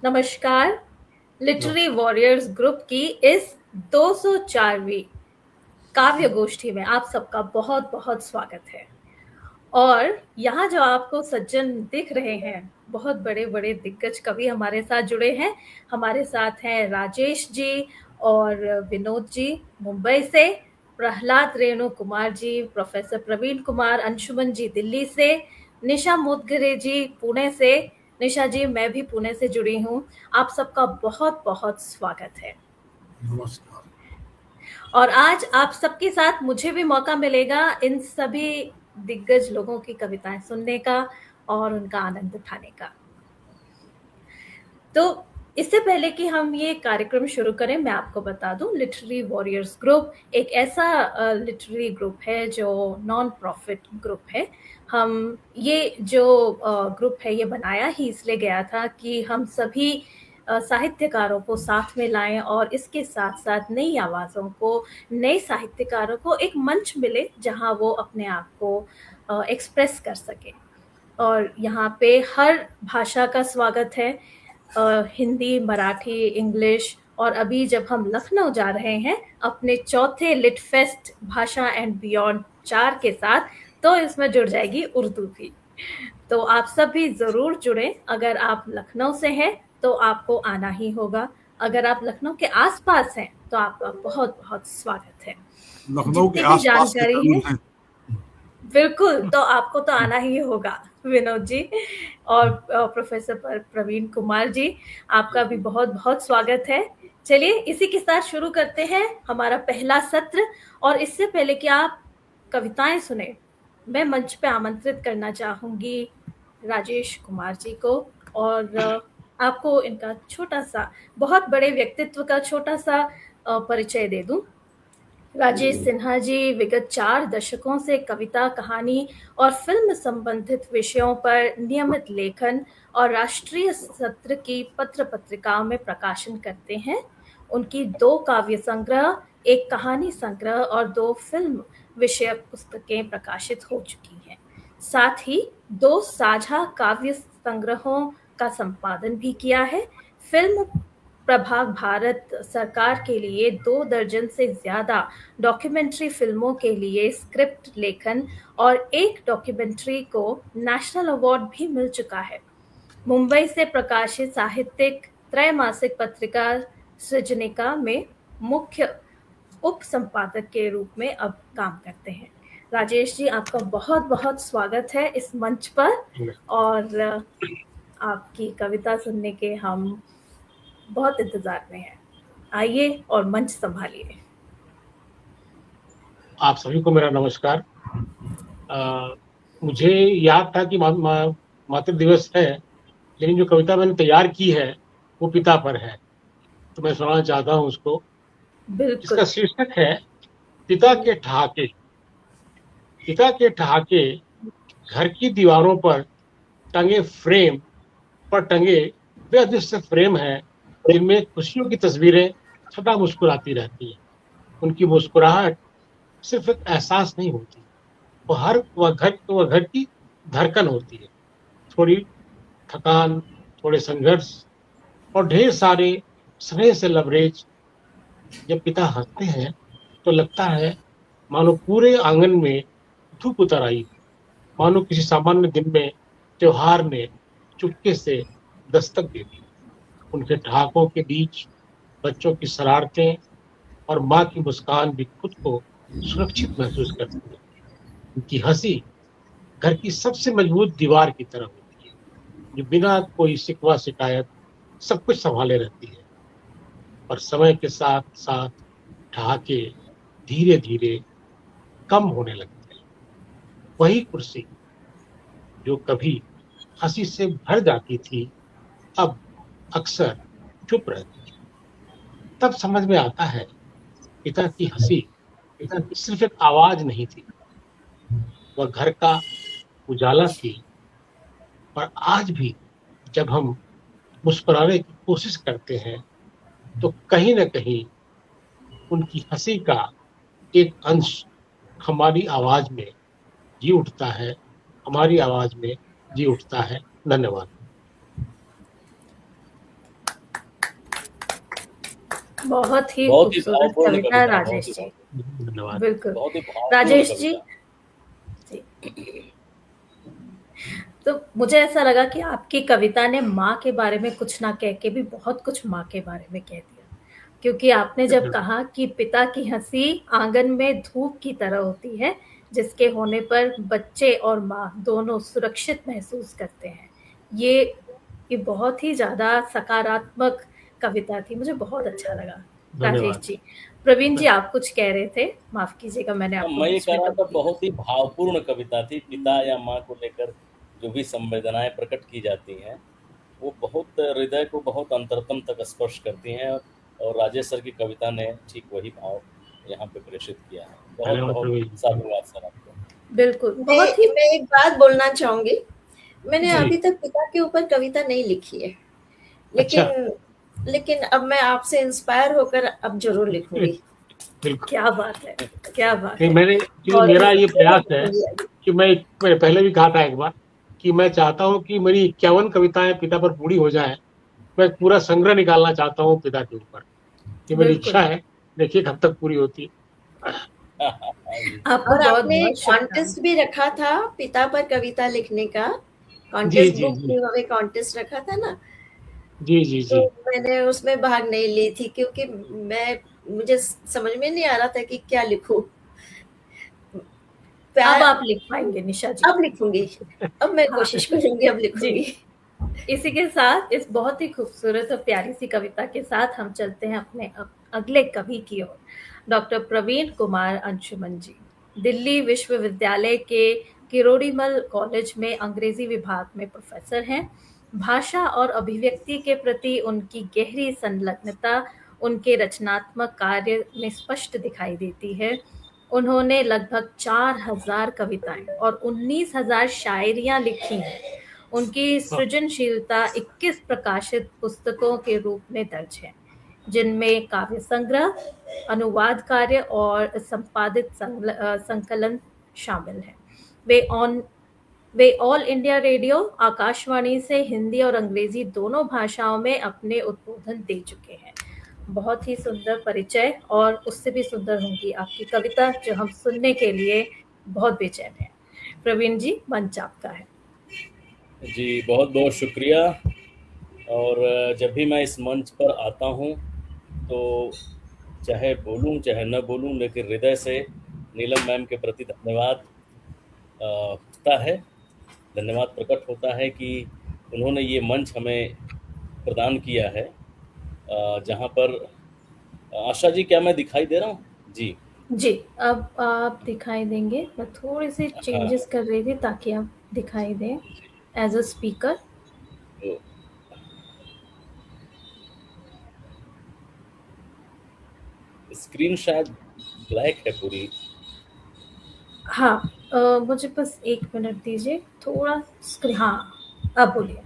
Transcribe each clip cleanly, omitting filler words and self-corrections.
नमस्कार। Literary warriors group की इस 204वीं काव्य गोष्ठी में आप सबका बहुत बहुत स्वागत है। और यहाँ जो आपको सज्जन दिख रहे हैं, बहुत बड़े बड़े दिग्गज कवि हमारे साथ जुड़े हैं। हमारे साथ हैं राजेश जी और विनोद जी मुंबई से, प्रहलाद रेणु कुमार जी, प्रोफेसर प्रवीण कुमार, अंशुमन जी दिल्ली से, निशा मुदगरे जी पुणे से। निशा जी, मैं भी पुणे से जुड़ी हूँ। आप सबका बहुत बहुत स्वागत है। नमस्कार। और आज आप सबके साथ मुझे भी मौका मिलेगा इन सभी दिग्गज लोगों की कविताएं सुनने का और उनका आनंद उठाने का। तो इससे पहले कि हम ये कार्यक्रम शुरू करें, मैं आपको बता दूं, लिटरेरी वॉरियर्स ग्रुप एक ऐसा लिटरेरी ग्रुप है जो नॉन प्रॉफिट ग्रुप है। हम ये जो ग्रुप है ये बनाया ही इसलिए गया था कि हम सभी साहित्यकारों को साथ में लाएं और इसके साथ साथ नई आवाज़ों को, नए साहित्यकारों को एक मंच मिले जहां वो अपने आप को एक्सप्रेस कर सके। और यहाँ पे हर भाषा का स्वागत है, हिंदी, मराठी, इंग्लिश, और अभी जब हम लखनऊ जा रहे हैं अपने चौथे लिट फेस्ट भाषा एंड बियॉन्ड 4 के साथ, तो इसमें जुड़ जाएगी उर्दू भी। तो आप सब भी जरूर जुड़े। अगर आप लखनऊ से हैं तो आपको आना ही होगा। अगर आप लखनऊ के आसपास हैं तो आपका बहुत बहुत स्वागत है। लखनऊ के जितनी भी आसपास के जानकारी है, जरूर हैं। बिल्कुल, तो आपको तो आना ही होगा विनोद जी। और प्रोफेसर प्रवीण कुमार जी, आपका भी बहुत बहुत स्वागत है। चलिए इसी के साथ शुरू करते हैं हमारा पहला सत्र। और इससे पहले कि आप कविताएं सुने, मैं मंच पे आमंत्रित करना चाहूंगी राजेश कुमार जी को। और आपको इनका छोटा सा, बहुत बड़े व्यक्तित्व का छोटा सा परिचय दे दूं। राजेश सिन्हा जी विगत 4 दशकों से कविता, कहानी और फिल्म संबंधित विषयों पर नियमित लेखन और राष्ट्रीय सत्र की पत्र पत्रिकाओं में प्रकाशन करते हैं। उनकी 2 काव्य संग्रह, एक कहानी संग्रह और 2 फिल्म विषयक पुस्तकें प्रकाशित हो चुकी हैं। साथ ही 2 साझा काव्य संग्रहों का संपादन भी किया है। फिल्म प्रभाग भारत सरकार के लिए 2 दर्जन से ज्यादा डॉक्यूमेंट्री फिल्मों के लिए स्क्रिप्ट लेखन और एक डॉक्यूमेंट्री को नेशनल अवार्ड भी मिल चुका है। मुंबई से प्रकाशित साहित्यिक त्रैमासिक पत्रिका सृजनिका में मुख्य उप संपादक के रूप में अब काम करते हैं। राजेश जी, आपका बहुत बहुत स्वागत है इस मंच पर। और आपकी कविता सुनने के हम बहुत इंतजार में हैं। आइए और मंच संभालिए। आप सभी को मेरा नमस्कार। मुझे याद था कि मातृ दिवस है, लेकिन जो कविता मैंने तैयार की है वो पिता पर है, तो मैं सुनाना चाहता हूँ उसको। बिल्कुल। इसका शीर्षक है पिता के ठहाके। पिता के ठहाके घर की दीवारों पर टंगे फ्रेम पर टंगे वे अदृश्य फ्रेम हैं जिनमें खुशियों की तस्वीरें सदा मुस्कुराती रहती हैं। उनकी मुस्कुराहट सिर्फ एक एहसास नहीं होती, वह घर की धड़कन होती है। थोड़ी थकान, थोड़े संघर्ष और ढेर सारे स्नेह से लबरेज। जब पिता हंसते हैं तो लगता है मानो पूरे आंगन में धूप उतर आई, मानो किसी सामान्य दिन में त्योहार ने चुपके से दस्तक दे दी। उनके ठहाकों के बीच बच्चों की शरारतें और माँ की मुस्कान भी खुद को सुरक्षित महसूस करती है। उनकी हंसी घर की सबसे मजबूत दीवार की तरह होती है, जो बिना कोई शिकवा शिकायत सब कुछ संभाले रहती है। और समय के साथ साथ ठहाके धीरे धीरे कम होने लगते हैं। वही कुर्सी जो कभी हंसी से भर जाती थी, अब अक्सर चुप रहती है। तब समझ में आता है पिता की हंसी सिर्फ एक आवाज नहीं थी, वह घर का उजाला थी। और आज भी जब हम मुस्कुराने की कोशिश करते हैं तो कहीं न कहीं उनकी हंसी का एक अंश हमारी आवाज में जी उठता है, हमारी आवाज में जी उठता है। धन्यवाद। बहुत ही बहुत ही खूबसूरत भावपूर्ण कविता कविता, राजेश बहुत ही जी, धन्यवाद। बिल्कुल। बहुत ही भावपूर्ण राजेश जी, कविता। जी, तो मुझे ऐसा लगा कि आपकी कविता ने माँ के बारे में कुछ ना कह के भी बहुत कुछ माँ के बारे में कह दिया। क्योंकि आपने जब कहा कि पिता की हंसी आंगन में धूप की तरह होती है, जिसके होने पर बच्चे और माँ दोनों सुरक्षित महसूस करते हैं। ये बहुत ही ज्यादा सकारात्मक कविता थी, मुझे बहुत अच्छा लगा। राजेश धन्यवाद। जी, प्रवीण जी, आप कुछ कह रहे थे, माफ कीजिएगा, मैंने आपको मैं ये बीच कह में रहा था, टोक दिया। बहुत ही भावपूर्ण कविता थी। पिता या माँ को लेकर जो भी संवेदनाएं प्रकट की जाती हैं, वो बहुत हृदय को बहुत अंतरतम तक स्पर्श करती हैं, और राजेश सर की कविता ने ठीक वही भाव यहाँ पे प्रेषित किया है। बहुत धन्यवाद बहुत प्रवीण। साधुवाद सर आपको। बिल्कुल, बहुत ही मैं एक बात बोलना चाहूंगी। मैंने जी। अभी तक पिता के ऊपर कविता नहीं लिखी है, अच्छा। लेकिन अब मैं आपसे इंस्पायर होकर अब जरूर लिखूंगी। बिल्कुल। क्या बात है, क्या बात नहीं, है। मैंने और मेरा ये प्रयास है लिखूंगी अभी। कि मैं पहले भी कहा था एक बार कि मैं चाहता हूं कि मेरी 51 कविताएं पिता पर पूरी हो जाए। मैं एक पूरा संग्रह निकालना चाहता हूँ पिता के ऊपर। ये मेरी बिल्कुल, इच्छा है, देखिए कब तक पूरी होती है। आपको और आपने बहुत-बहुत कॉन्टेस्ट शुभकामनाएं। भी रखा था पिता पर कविता लिखने का, जी कॉन्टेस्ट, जी बुक जी गिव अवे कॉन्टेस्ट रखा था ना। जी जी तो जी। मैंने उसमें भाग नहीं ली थी, क्योंकि मुझे समझ में नहीं आ रहा था कि क्या लिखूं। अब प्यार, आप लिख पाएंगे निशा जी। अब लिखूंगी, अब मैं हाँ, कोशिश करूंगी, अब जी। लिखूंगी। इसी के साथ, इस बहुत ही खूबसूरत और प्यारी सी कविता के साथ हम चलते हैं अपने अगले कवि की ओर। डॉक्टर प्रवीण कुमार अंशुमन जी, दिल्ली विश्वविद्यालय के किरोड़ीमल कॉलेज में अंग्रेजी विभाग में प्रोफेसर हैं। भाषा और अभिव्यक्ति के प्रति उनकी गहरी संलग्नता उनके रचनात्मक कार्य में स्पष्ट दिखाई देती है। उन्होंने लगभग 4000 कविताएं और 19,000 शायरियां लिखी हैं। उनकी सृजनशीलता 21 प्रकाशित पुस्तकों के रूप में दर्ज है, जिनमें काव्य संग्रह, अनुवाद कार्य और संपादित संकलन शामिल हैं। वे ऑल इंडिया रेडियो, आकाशवाणी से हिंदी और अंग्रेजी दोनों भाषाओं में अपने उद्बोधन दे चुके हैं। बहुत ही सुंदर परिचय, और उससे भी सुंदर होंगी आपकी कविता, जो हम सुनने के लिए बहुत बेचैन हैं। प्रवीण जी, मंच आपका है। जी, बहुत बहुत शुक्रिया। और जब भी मैं इस मंच पर आता हूँ, तो चाहे बोलूँ चाहे न बोलूँ, लेकिन हृदय से नीलम मैम के प्रति धन्यवाद होता है, धन्यवाद प्रकट होता है कि उन्होंने ये मंच हमें प्रदान किया है, जहाँ पर आशा जी, क्या मैं दिखाई दे रहा हूँ? जी जी, अब आप दिखाई देंगे। मैं थोड़ी-सी हाँ, चेंजेस कर रही थी ताकि आप दिखाई दें एज़ अ स्पीकर। तो स्क्रीन शायद ब्लैक है पूरी। हाँ, मुझे बस 1 मिनट दीजिए, थोड़ा हाँ, अब बोलिए।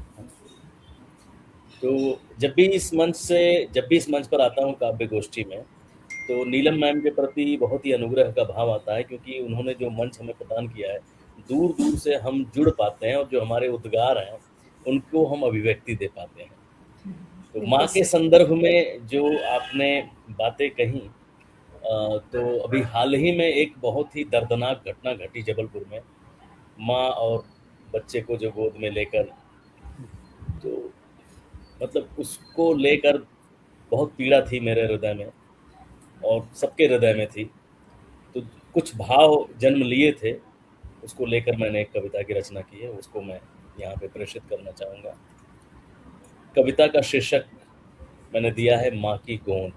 तो जब भी इस मंच पर आता हूँ काव्य गोष्ठी में, तो नीलम मैम के प्रति बहुत ही अनुग्रह का भाव आता है, क्योंकि उन्होंने जो मंच हमें प्रदान किया है, दूर दूर से हम जुड़ पाते हैं, और जो हमारे उद्गार हैं उनको हम अभिव्यक्ति दे पाते हैं। तो माँ के संदर्भ में जो आपने बातें कही, तो अभी हाल ही में एक बहुत ही दर्दनाक घटना घटी जबलपुर में, माँ और बच्चे को जो गोद में लेकर, तो मतलब उसको लेकर बहुत पीड़ा थी मेरे हृदय में, और सबके हृदय में थी। तो कुछ भाव जन्म लिए थे, उसको लेकर मैंने एक कविता की रचना की है, उसको मैं यहाँ पे प्रेषित करना चाहूँगा। कविता का शीर्षक मैंने दिया है माँ की गोंद।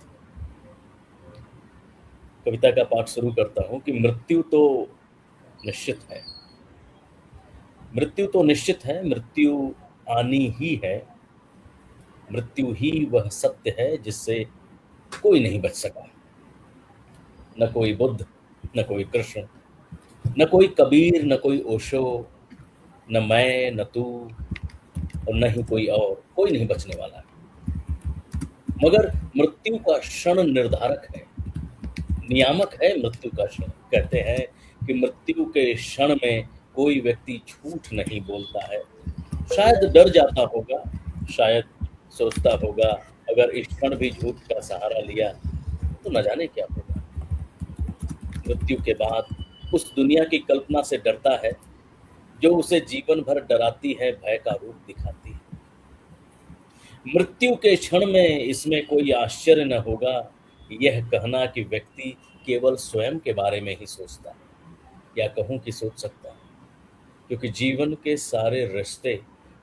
कविता का पाठ शुरू करता हूँ कि मृत्यु तो निश्चित है, मृत्यु तो निश्चित है, मृत्यु आनी ही है, मृत्यु ही वह सत्य है जिससे कोई नहीं बच सका। न कोई बुद्ध, न कोई कृष्ण, न कोई कबीर, न कोई ओशो, न मैं, न तू, और न ही कोई और, कोई नहीं बचने वाला है। मगर मृत्यु का क्षण निर्धारक है, नियामक है मृत्यु का क्षण। कहते हैं कि मृत्यु के क्षण में कोई व्यक्ति झूठ नहीं बोलता है। शायद डर जाता होगा, शायद सोचता होगा अगर इस क्षण भी झूठ का सहारा लिया तो न जाने क्या होगा। मृत्यु के बाद उस दुनिया की कल्पना से डरता है जो उसे जीवन भर डराती है, भय का रूप दिखाती है। मृत्यु के क्षण में इसमें कोई आश्चर्य न होगा यह कहना कि व्यक्ति केवल स्वयं के बारे में ही सोचता है, या कहूं कि सोच सकता है, क्योंकि जीवन के सारे रिश्ते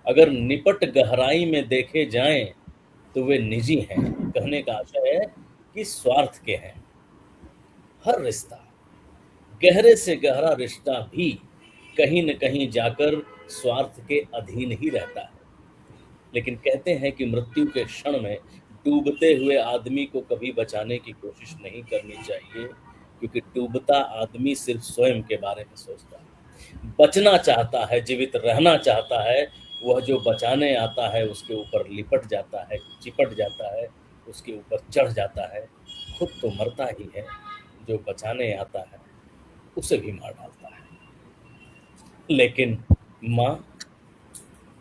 अगर निपट गहराई में देखे जाएं तो वे निजी हैं। कहने का आशय है कि स्वार्थ के हैं। हर रिश्ता, गहरे से गहरा रिश्ता भी कहीं न कहीं जाकर स्वार्थ के अधीन ही रहता है। लेकिन कहते हैं कि मृत्यु के क्षण में डूबते हुए आदमी को कभी बचाने की कोशिश नहीं करनी चाहिए, क्योंकि डूबता आदमी सिर्फ स्वयं के बारे में सोचता है। बचना चाहता है, जीवित रहना चाहता है, वह जो बचाने आता है उसके ऊपर लिपट जाता है, चिपट जाता है, उसके ऊपर चढ़ जाता है। खुद तो मरता ही है, जो बचाने आता है उसे भी मार डालता है। लेकिन माँ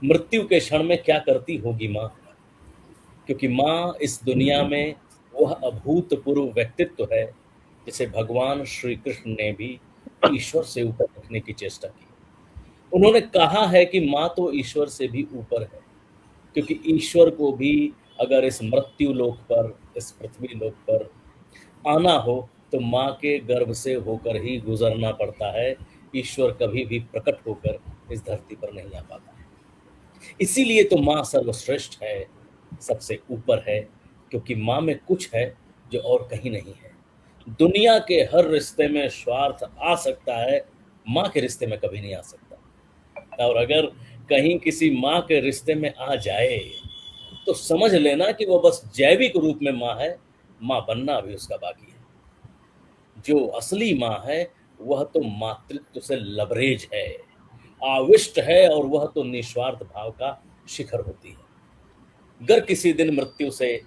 मृत्यु के क्षण में क्या करती होगी माँ? क्योंकि माँ इस दुनिया में वह अभूतपूर्व व्यक्तित्व है जिसे भगवान श्री कृष्ण ने भी ईश्वर से ऊपर रखने की चेष्टा की। उन्होंने कहा है कि माँ तो ईश्वर से भी ऊपर है, क्योंकि ईश्वर को भी अगर इस मृत्यु लोक पर, इस पृथ्वी लोक पर आना हो तो माँ के गर्भ से होकर ही गुजरना पड़ता है। ईश्वर कभी भी प्रकट होकर इस धरती पर नहीं आ पाता है। इसीलिए तो माँ सर्वश्रेष्ठ है, सबसे ऊपर है, क्योंकि माँ में कुछ है जो और कहीं नहीं है। दुनिया के हर रिश्ते में स्वार्थ आ सकता है, माँ के रिश्ते में कभी नहीं आ सकता। और अगर कहीं किसी माँ के रिश्ते में आ जाए तो समझ लेना कि वो बस जैविक रूप में माँ है, माँ बनना अभी उसका बाकी है। जो असली माँ है वह तो मातृत्व से लबरेज है, आविष्ट है, और वह तो निस्वार्थ भाव का शिखर होती है। अगर किसी दिन मृत्यु से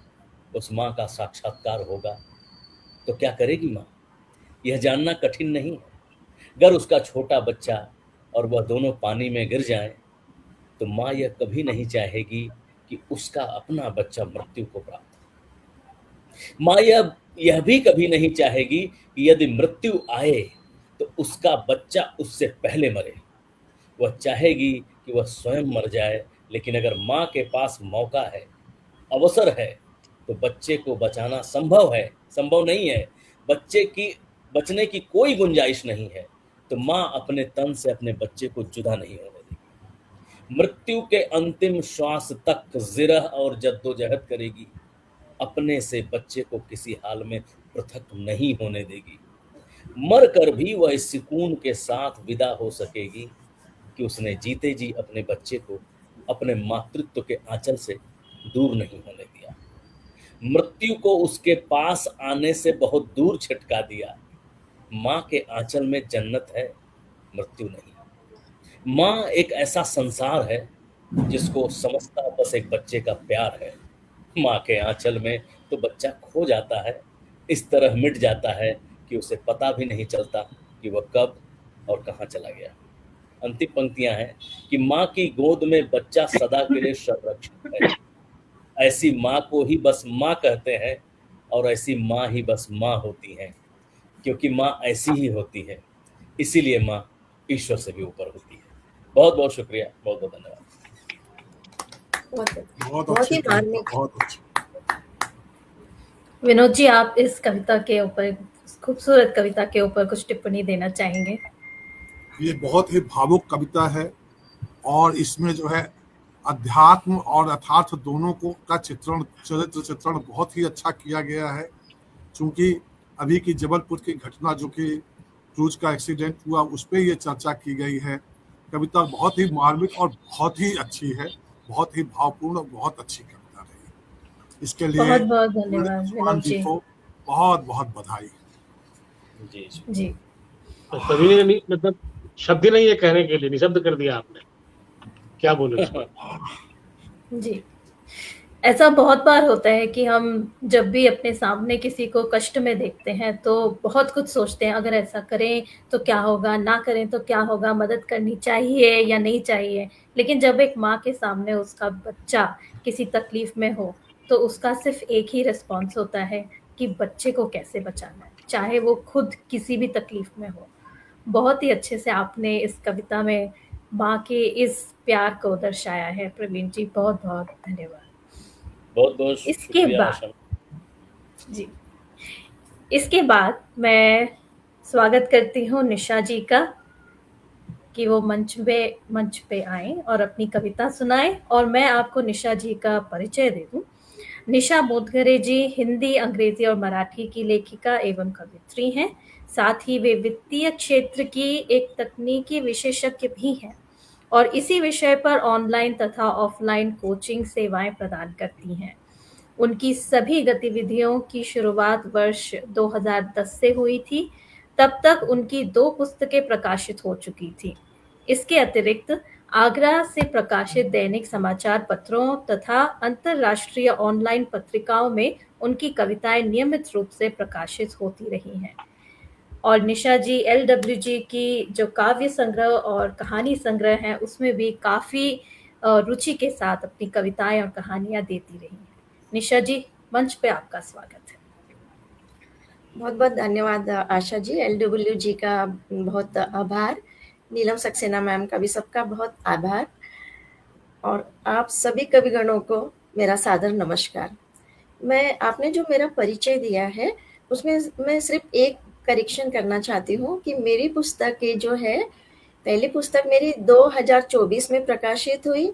उस माँ का साक्षात्कार होगा तो क्या करेगी माँ? यह जानना कठिन नहीं है। अगर उसका छोटा बच्चा और वह दोनों पानी में गिर जाएं तो माँ यह कभी नहीं चाहेगी कि उसका अपना बच्चा मृत्यु को प्राप्त हो। माँ यह भी कभी नहीं चाहेगी कि यदि मृत्यु आए तो उसका बच्चा उससे पहले मरे। वह चाहेगी कि वह स्वयं मर जाए, लेकिन अगर माँ के पास मौका है, अवसर है, तो बच्चे को बचाना संभव है, संभव नहीं है, बच्चे की बचने की कोई गुंजाइश नहीं है, तो माँ अपने तन से अपने बच्चे को जुदा नहीं होने देगी। मृत्यु के अंतिम श्वास तक जिरह और जद्दोजहद करेगी, अपने से बच्चे को किसी हाल में पृथक नहीं होने देगी। मर कर भी वह इस सुकून के साथ विदा हो सकेगी कि उसने जीते जी अपने बच्चे को अपने मातृत्व के आंचल से दूर नहीं होने दिया। मृत्यु को उसके पास आने से बहुत दूर छिटका दिया। माँ के आंचल में जन्नत है, मृत्यु नहीं। माँ एक ऐसा संसार है जिसको समझता बस एक बच्चे का प्यार है। माँ के आंचल में तो बच्चा खो जाता है, इस तरह मिट जाता है कि उसे पता भी नहीं चलता कि वह कब और कहाँ चला गया। अंतिम पंक्तियां हैं कि माँ की गोद में बच्चा सदा के लिए संरक्षित है। ऐसी माँ को ही बस माँ कहते हैं, और ऐसी माँ ही बस माँ होती है, क्योंकि माँ ऐसी ही होती है। इसीलिए माँ ईश्वर से भी ऊपर होती है। बहुत बहुत शुक्रिया, बहुत बहुत धन्यवाद। बहुत ही मार्मिक। बहुत अच्छी। विनोद जी, आप इस कविता के ऊपर, खूबसूरत कविता के ऊपर कुछ टिप्पणी देना चाहेंगे? ये बहुत ही भावुक कविता है, और इसमें जो है अध्यात्म और यथार्थ दोनों को का चित्रण, चरित्र चित्रण बहुत ही अच्छा किया गया है। क्योंकि अभी की जबलपुर की घटना, जो कि क्रूज का एक्सीडेंट हुआ, उस पर ये चर्चा की गई है। कविता बहुत ही मार्मिक और बहुत ही अच्छी है, बहुत ही भावपूर्ण, बहुत अच्छी कविता रही। इसके लिए बहुत बहुत धन्यवाद उस्मान विनोद जी जी। को बहुत बहुत बधाई। जी जी तो सभी ने नहीं, मतलब शब्द ही नहीं है कहने के लिए, निशब्द कर दिया आपने। क्या बोलूं इसमें? जी, ऐसा बहुत बार होता है कि हम जब भी अपने सामने किसी को कष्ट में देखते हैं तो बहुत कुछ सोचते हैं, अगर ऐसा करें तो क्या होगा, ना करें तो क्या होगा, मदद करनी चाहिए या नहीं चाहिए। लेकिन जब एक माँ के सामने उसका बच्चा किसी तकलीफ में हो तो उसका सिर्फ एक ही रिस्पॉन्स होता है कि बच्चे को कैसे बचाना है, चाहे वो खुद किसी भी तकलीफ में हो। बहुत ही अच्छे से आपने इस कविता में माँ के इस प्यार को दर्शाया है प्रवीण जी, बहुत बहुत धन्यवाद। बहुत बहुत इसके शुक्रिया बाद आशा। जी, इसके बाद मैं स्वागत करती हूँ निशा जी का कि वो मंच पे आए और अपनी कविता सुनाएं, और मैं आपको निशा जी का परिचय दे दूं। निशा मोदगरे जी हिंदी, अंग्रेजी और मराठी की लेखिका एवं कवित्री हैं। साथ ही वे वित्तीय क्षेत्र की एक तकनीकी विशेषज्ञ भी हैं और इसी विषय पर ऑनलाइन तथा ऑफलाइन कोचिंग सेवाएं प्रदान करती हैं। उनकी सभी गतिविधियों की शुरुआत वर्ष 2010 से हुई थी। तब तक उनकी 2 पुस्तकें प्रकाशित हो चुकी थी। इसके अतिरिक्त आगरा से प्रकाशित दैनिक समाचार पत्रों तथा अंतर्राष्ट्रीय ऑनलाइन पत्रिकाओं में उनकी कविताएं नियमित रूप से प्रकाशित होती रही हैं। और निशा जी LWG की जो काव्य संग्रह और कहानी संग्रह है उसमें भी काफी रुचि के साथ अपनी कविताएं और कहानियां देती रही हैं। निशा जी, मंच पे आपका स्वागत है। बहुत बहुत धन्यवाद आशा जी। LWG का बहुत आभार, नीलम सक्सेना मैम का भी सबका बहुत आभार, और आप सभी कविगणों को मेरा सादर नमस्कार। आपने जो मेरा परिचय दिया है उसमें मैं सिर्फ एक करेक्शन करना चाहती हूँ कि मेरी पुस्तकें जो है, पहली पुस्तक मेरी 2024 में प्रकाशित हुई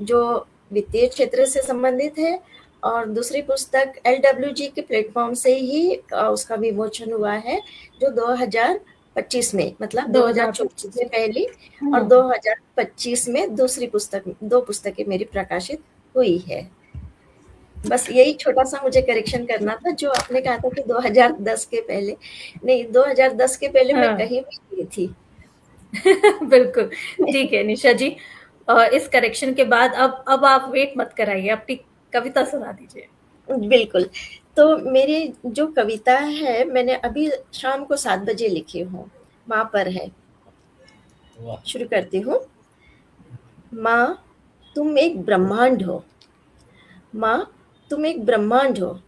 जो वित्तीय क्षेत्र से संबंधित है, और दूसरी पुस्तक LWG के प्लेटफॉर्म से ही उसका विमोचन हुआ है जो 2025 में, मतलब 2024 में पहली और 2025 में दूसरी पुस्तक, 2 पुस्तकें मेरी प्रकाशित हुई है। बस यही छोटा सा मुझे करेक्शन करना था, जो आपने कहा था कि 2010 के पहले, नहीं, 2010 के पहले मैं कहीं भी नहीं थी। बिल्कुल ठीक है निशा जी, इस करेक्शन के बाद अब आप वेट मत कराइए, अपनी कविता सुना दीजिए। बिल्कुल। तो मेरी जो कविता है मैंने अभी शाम को 7 बजे लिखी हूँ, माँ पर है। शुरू करती हूँ। माँ, तुम एक ब्रह्मांड हो। माँ, तुम एक ब्रह्मांड हो,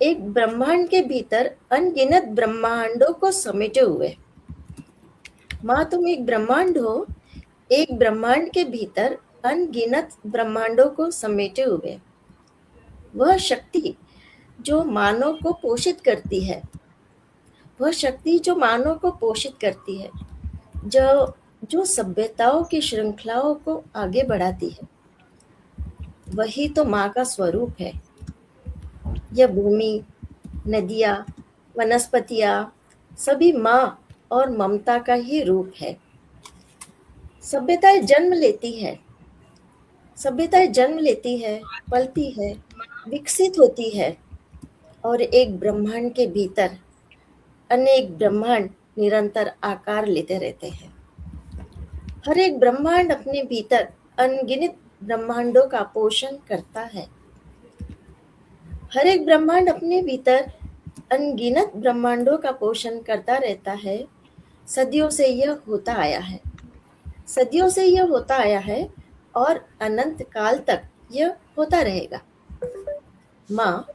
एक ब्रह्मांड के भीतर अनगिनत ब्रह्मांडों को समेटे हुए। माँ, तुम एक ब्रह्मांड हो, एक ब्रह्मांड के भीतर अनगिनत ब्रह्मांडों को समेटे हुए। वह शक्ति जो मानव को पोषित करती है, वह शक्ति जो मानव को पोषित करती है, जो सभ्यताओं की श्रृंखलाओं को आगे बढ़ाती है, वही तो माँ का स्वरूप है। यह भूमि, नदियाँ, वनस्पतियाँ सभी माँ और ममता का ही रूप है। सभ्यताएं जन्म लेती है, पलती है, विकसित होती है, और एक ब्रह्मांड के भीतर अनेक ब्रह्मांड निरंतर आकार लेते रहते हैं। हर एक ब्रह्मांड अपने भीतर अनगिनत ब्रह्मांडों का पोषण करता है। हर एक ब्रह्मांड अपने भीतर अनगिनत ब्रह्मांडों का पोषण करता रहता है। सदियों से यह होता आया है और अनंत काल तक यह होता रहेगा। माँ,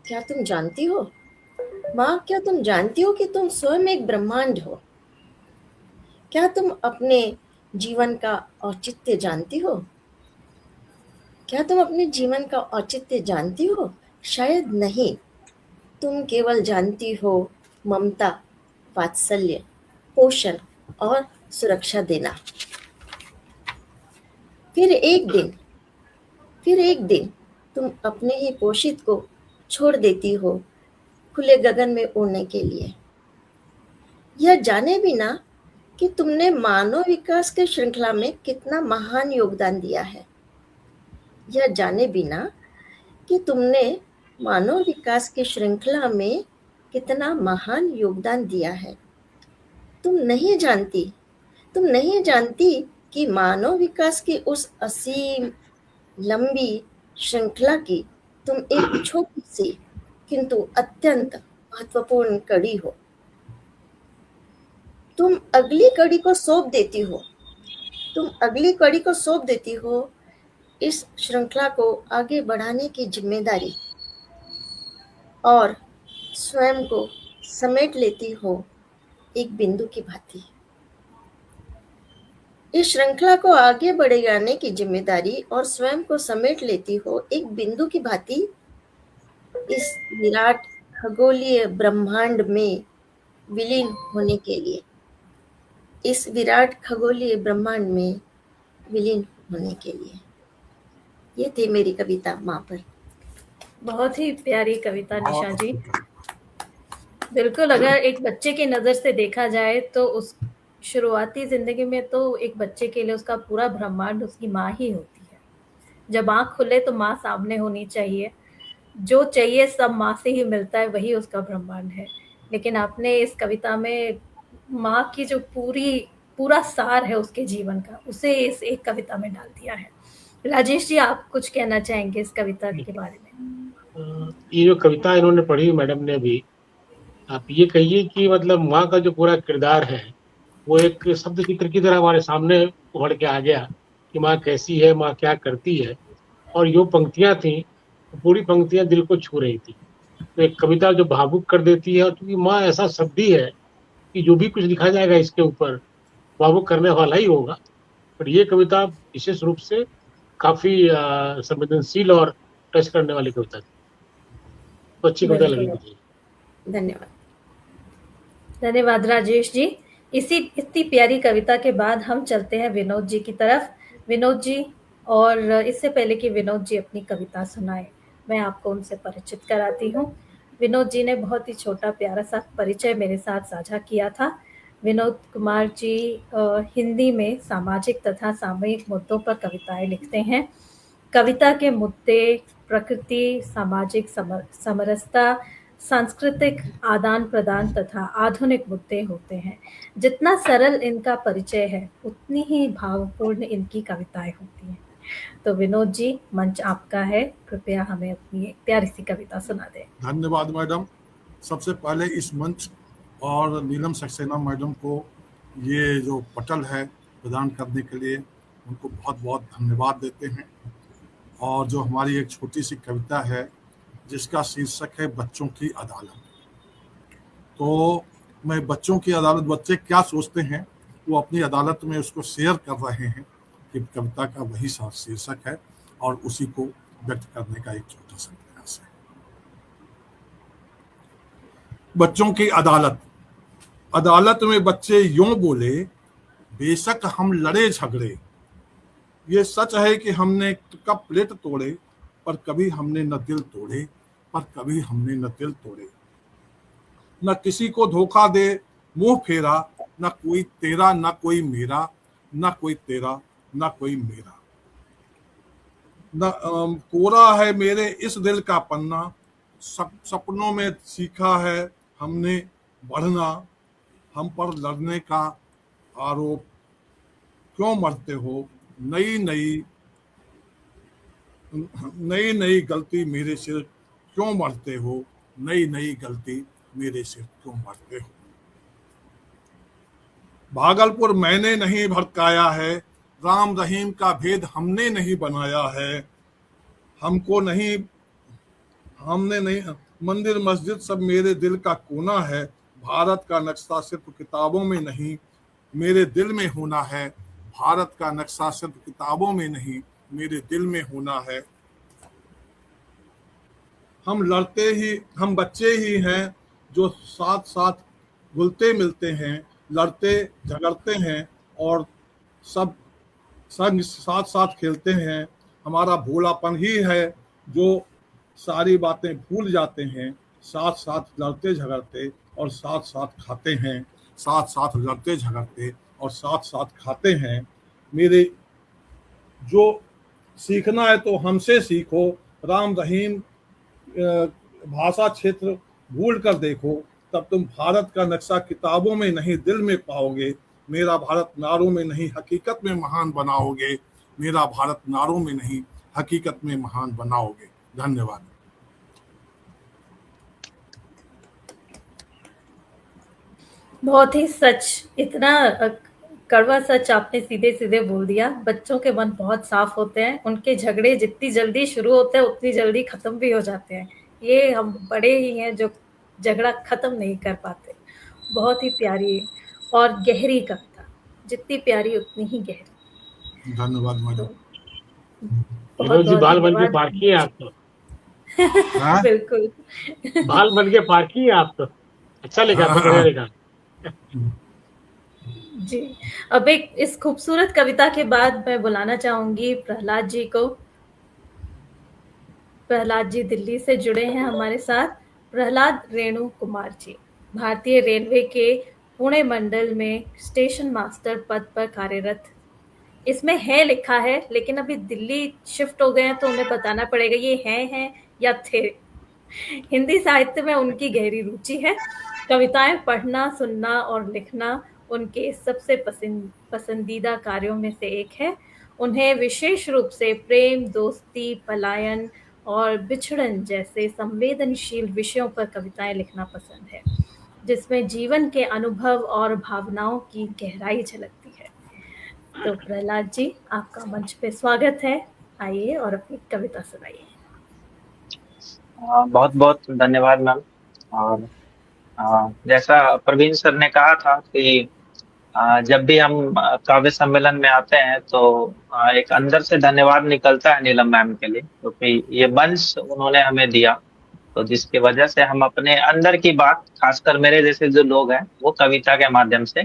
क्या तुम जानती हो? माँ, क्या तुम जानती हो कि तुम स्वयं एक ब्रह्मांड हो? क्या तुम अपने जीवन का औचित्य जानती हो? क्या तुम अपने जीवन का औचित्य जानती हो? शायद नहीं। तुम केवल जानती हो ममता, वात्सल्य, पोषण और सुरक्षा देना। फिर एक दिन तुम अपने ही पोषित को छोड़ देती हो खुले गगन में उड़ने के लिए, यह जाने बिना कि तुमने मानव विकास के श्रृंखला में कितना महान योगदान दिया है। यह जाने बिना कि तुमने मानव विकास की श्रृंखला में कितना महान योगदान दिया है। तुम नहीं जानती कि मानव विकास की उस असीम लंबी श्रृंखला की तुम एक छोटी सी किंतु अत्यंत महत्वपूर्ण कड़ी हो। तुम अगली कड़ी को सौंप देती हो इस श्रृंखला को आगे बढ़ाने की जिम्मेदारी और स्वयं को समेट लेती हो एक बिंदु की भांति। इस श्रृंखला को आगे बढ़ाने की जिम्मेदारी और स्वयं को समेट लेती हो एक बिंदु की भांति इस विराट खगोलीय ब्रह्मांड में विलीन होने के लिए, इस विराट खगोलीय ब्रह्मांड में विलीन होने के लिए। ये थी मेरी कविता माँ पर। बहुत ही प्यारी कविता बहुत निशा जी। अच्छी कविता। बिल्कुल, अगर एक बच्चे की नज़र से देखा जाए तो उस शुरुआती ज़िंदगी में तो एक बच्चे के लिए उसका पूरा ब्रह्मांड उसकी माँ ही होती है। जब आँख खुले तो माँ सामने होनी चाहिए, जो चाहिए सब माँ से ही मिलता है, वही उसका ब्रह्मांड है। लेकिन आपने इस कविता में माँ की जो पूरा सार है उसके जीवन का, उसे इस एक कविता में डाल दिया है। राजेश जी, आप कुछ कहना चाहेंगे इस कविता के बारे में? ये जो कविता इन्होंने पढ़ी मैडम ने अभी, आप ये कहिए कि मतलब माँ का जो पूरा किरदार है वो एक शब्द चित्र की तरह हमारे सामने उभर के आ गया कि माँ कैसी है, माँ क्या करती है। और जो पंक्तियां थी पूरी पंक्तियां दिल को छू रही थी। तो एक कविता जो भावुक कर देती है, क्योंकि माँ ऐसा शब्द ही है कि जो भी कुछ लिखा जाएगा इसके ऊपर भावुक करने वाला ही होगा। पर ये कविता विशेष रूप से काफी संवेदनशील और टच करने वाली कविता थी। तो अच्छी कविता लगी मुझे। धन्यवाद। धन्यवाद राजेश जी। इतनी प्यारी कविता के बाद हम चलते हैं विनोद जी की तरफ। विनोद जी, और इससे पहले कि विनोद जी अपनी कविता सुनाए, मैं आपको उनसे परिचित कराती हूँ। विनोद जी ने बहुत ही छोटा प्यारा सा परिचय मेरे साथ साझा किया था। विनोद कुमार जी हिंदी में सामाजिक तथा सामयिक मुद्दों पर कविताएं लिखते हैं। कविता के मुद्दे प्रकृति, सामाजिक समरसता, सांस्कृतिक आदान प्रदान तथा आधुनिक मुद्दे होते हैं। जितना सरल इनका परिचय है, उतनी ही भावपूर्ण इनकी कविताएं होती हैं। तो विनोद जी, मंच आपका है, कृपया हमें अपनी एक प्यारी सी कविता सुना दें। धन्यवाद मैडम। सबसे पहले इस मंच और नीलम सक्सेना मैडम को ये जो पटल है प्रदान करने के लिए उनको बहुत बहुत धन्यवाद देते हैं। और जो हमारी एक छोटी सी कविता है जिसका शीर्षक है बच्चों की अदालत, तो मैं बच्चों की अदालत, बच्चे क्या सोचते हैं वो अपनी अदालत में उसको शेयर कर रहे हैं कि कविता का वही शीर्षक है और उसी को व्यक्त करने का एक छोटा सा प्रयास है। बच्चों की अदालत। अदालत में बच्चे यूं बोले, बेशक हम लड़े झगड़े, ये सच है कि हमने कप प्लेट तोड़े, पर कभी हमने न दिल तोड़े, पर कभी हमने न दिल तोड़े। न किसी को धोखा दे मुंह फेरा, न कोई तेरा न कोई मेरा, न कोई तेरा न कोई मेरा। न कोरा है मेरे इस दिल का पन्ना, सपनों में सीखा है हमने बढ़ना। हम पर लड़ने का आरोप, क्यों मरते हो नई नई गलती मेरे सिर, क्यों मरते हो नई नई गलती मेरे सिर, क्यों मरते हो। भागलपुर मैंने नहीं भड़काया है, राम रहीम का भेद हमने नहीं बनाया है। हमने नहीं, मंदिर मस्जिद सब मेरे दिल का कोना है। भारत का नक्शा सिर्फ किताबों में नहीं, मेरे दिल में होना है। भारत का नक्शा सिर्फ किताबों में नहीं, मेरे दिल में होना है। हम बच्चे ही हैं जो साथ साथ घुलते मिलते हैं, लड़ते झगड़ते हैं और सब संग साथ साथ खेलते हैं। हमारा भोलापन ही है जो सारी बातें भूल जाते हैं। साथ साथ लड़ते झगड़ते और साथ साथ खाते हैं, साथ साथ लड़ते झगड़ते और साथ साथ खाते हैं। मेरे जो सीखना है तो हमसे सीखो, राम रहीम भाषा क्षेत्र भूल कर देखो, तब तुम भारत का नक्शा किताबों में नहीं दिल में पाओगे। मेरा भारत नारों में नहीं हकीकत में महान बनाओगे। मेरा भारत नारों में नहीं हकीकत में महान बनाओगे। धन्यवाद। बहुत ही सच, इतना कड़वा सच आपने सीधे सीधे बोल दिया। बच्चों के मन बहुत साफ होते हैं, उनके झगड़े जितनी जल्दी शुरू होते हैं उतनी जल्दी खत्म भी हो जाते हैं। ये हम बड़े ही हैं जो झगड़ा खत्म नहीं कर पाते। बहुत ही प्यारी और गहरी कविता, जितनी प्यारी उतनी ही गहरी। धन्यवाद मैडम। बहुत विनोद जी बहुत बाल बन के धन्यवाद। पार्की है आप तो, हाँ? बिल्कुल। बाल बन के पार्की है आप तो। अच्छा लिखा, बहुत बढ़िया लिखा। जी, अब एक इस खूबसूरत कविता के बाद मैं बुलाना चाहूंगी प्रहलाद जी को। प्रहलाद जी दिल्ली से जुड़े हैं हमारे साथ। प्रहलाद रेणु कुमार जी भारतीय रेलवे के पुणे मंडल में स्टेशन मास्टर पद पर कार्यरत। इसमें है लिखा है, लेकिन अभी दिल्ली शिफ्ट हो गए हैं तो उन्हें बताना पड़ेगा ये हैं या थे। हिंदी साहित्य में उनकी गहरी रुचि है। कविताएं पढ़ना, सुनना और लिखना उनके सबसे पसंदीदा कार्यों में से एक है। उन्हें विशेष रूप से प्रेम, दोस्ती, पलायन और बिछड़न जैसे संवेदनशील विषयों पर कविताएं लिखना पसंद है, जिसमें जीवन के अनुभव और भावनाओं की गहराई झलकती है। तो प्रहलाद जी, आपका मंच पे स्वागत है। आइए और अपनी कविता सुनाइए। बहुत बहुत धन्यवाद मैम। और जैसा प्रवीण सर ने कहा था कि जब भी हम काव्य सम्मेलन में आते हैं तो एक अंदर से धन्यवाद निकलता है नीलम मैम के लिए, क्योंकि ये मंच उन्होंने हमें दिया, तो जिसकी वजह से हम अपने अंदर की बात, खासकर मेरे जैसे जो लोग हैं, वो कविता के माध्यम से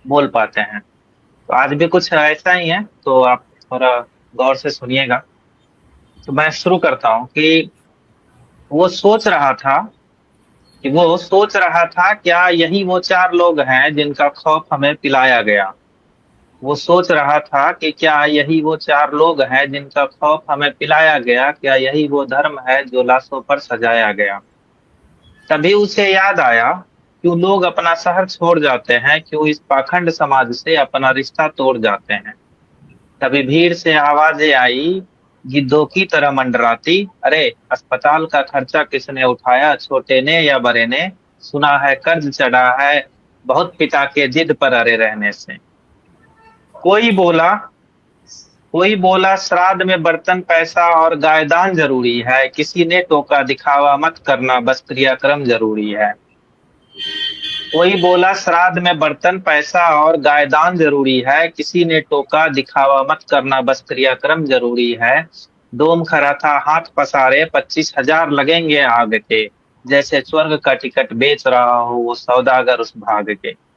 बोल पाते हैं। तो आज भी कुछ ऐसा ही है, तो आप थोड़ा गौर से सुनिएगा। तो मैं शुरू करता हूँ कि वो सोच रहा था क्या यही वो चार लोग हैं जिनका खौफ हमें पिलाया गया। वो सोच रहा था कि क्या यही वो चार लोग हैं जिनका खौफ हमें पिलाया गया, क्या यही वो धर्म है जो लाशों पर सजाया गया। तभी उसे याद आया, क्यों लोग अपना शहर छोड़ जाते हैं, क्यों इस पाखंड समाज से अपना रिश्ता तोड़ जाते हैं। तभी भीड़ से आवाजें आई, गिद्धों की तरह मंडराती, अरे अस्पताल का खर्चा किसने उठाया, छोटे ने या बड़े ने, सुना है कर्ज चढ़ा है बहुत पिता के जिद पर अड़े रहने से। कोई बोला श्राद्ध में बर्तन पैसा और गायदान जरूरी है, किसी ने टोका दिखावा मत करना बस क्रियाक्रम जरूरी है। कोई बोला श्राद्ध में बर्तन पैसा और गायदान जरूरी है, किसी ने टोका दिखावा मत करना बस क्रियाक्रम जरूरी है। डोम खरा था हाथ पसारे 25,000 लगेंगे आग के, जैसे स्वर्ग का टिकट बेच रहा हो वो सौदागर उस भाग के।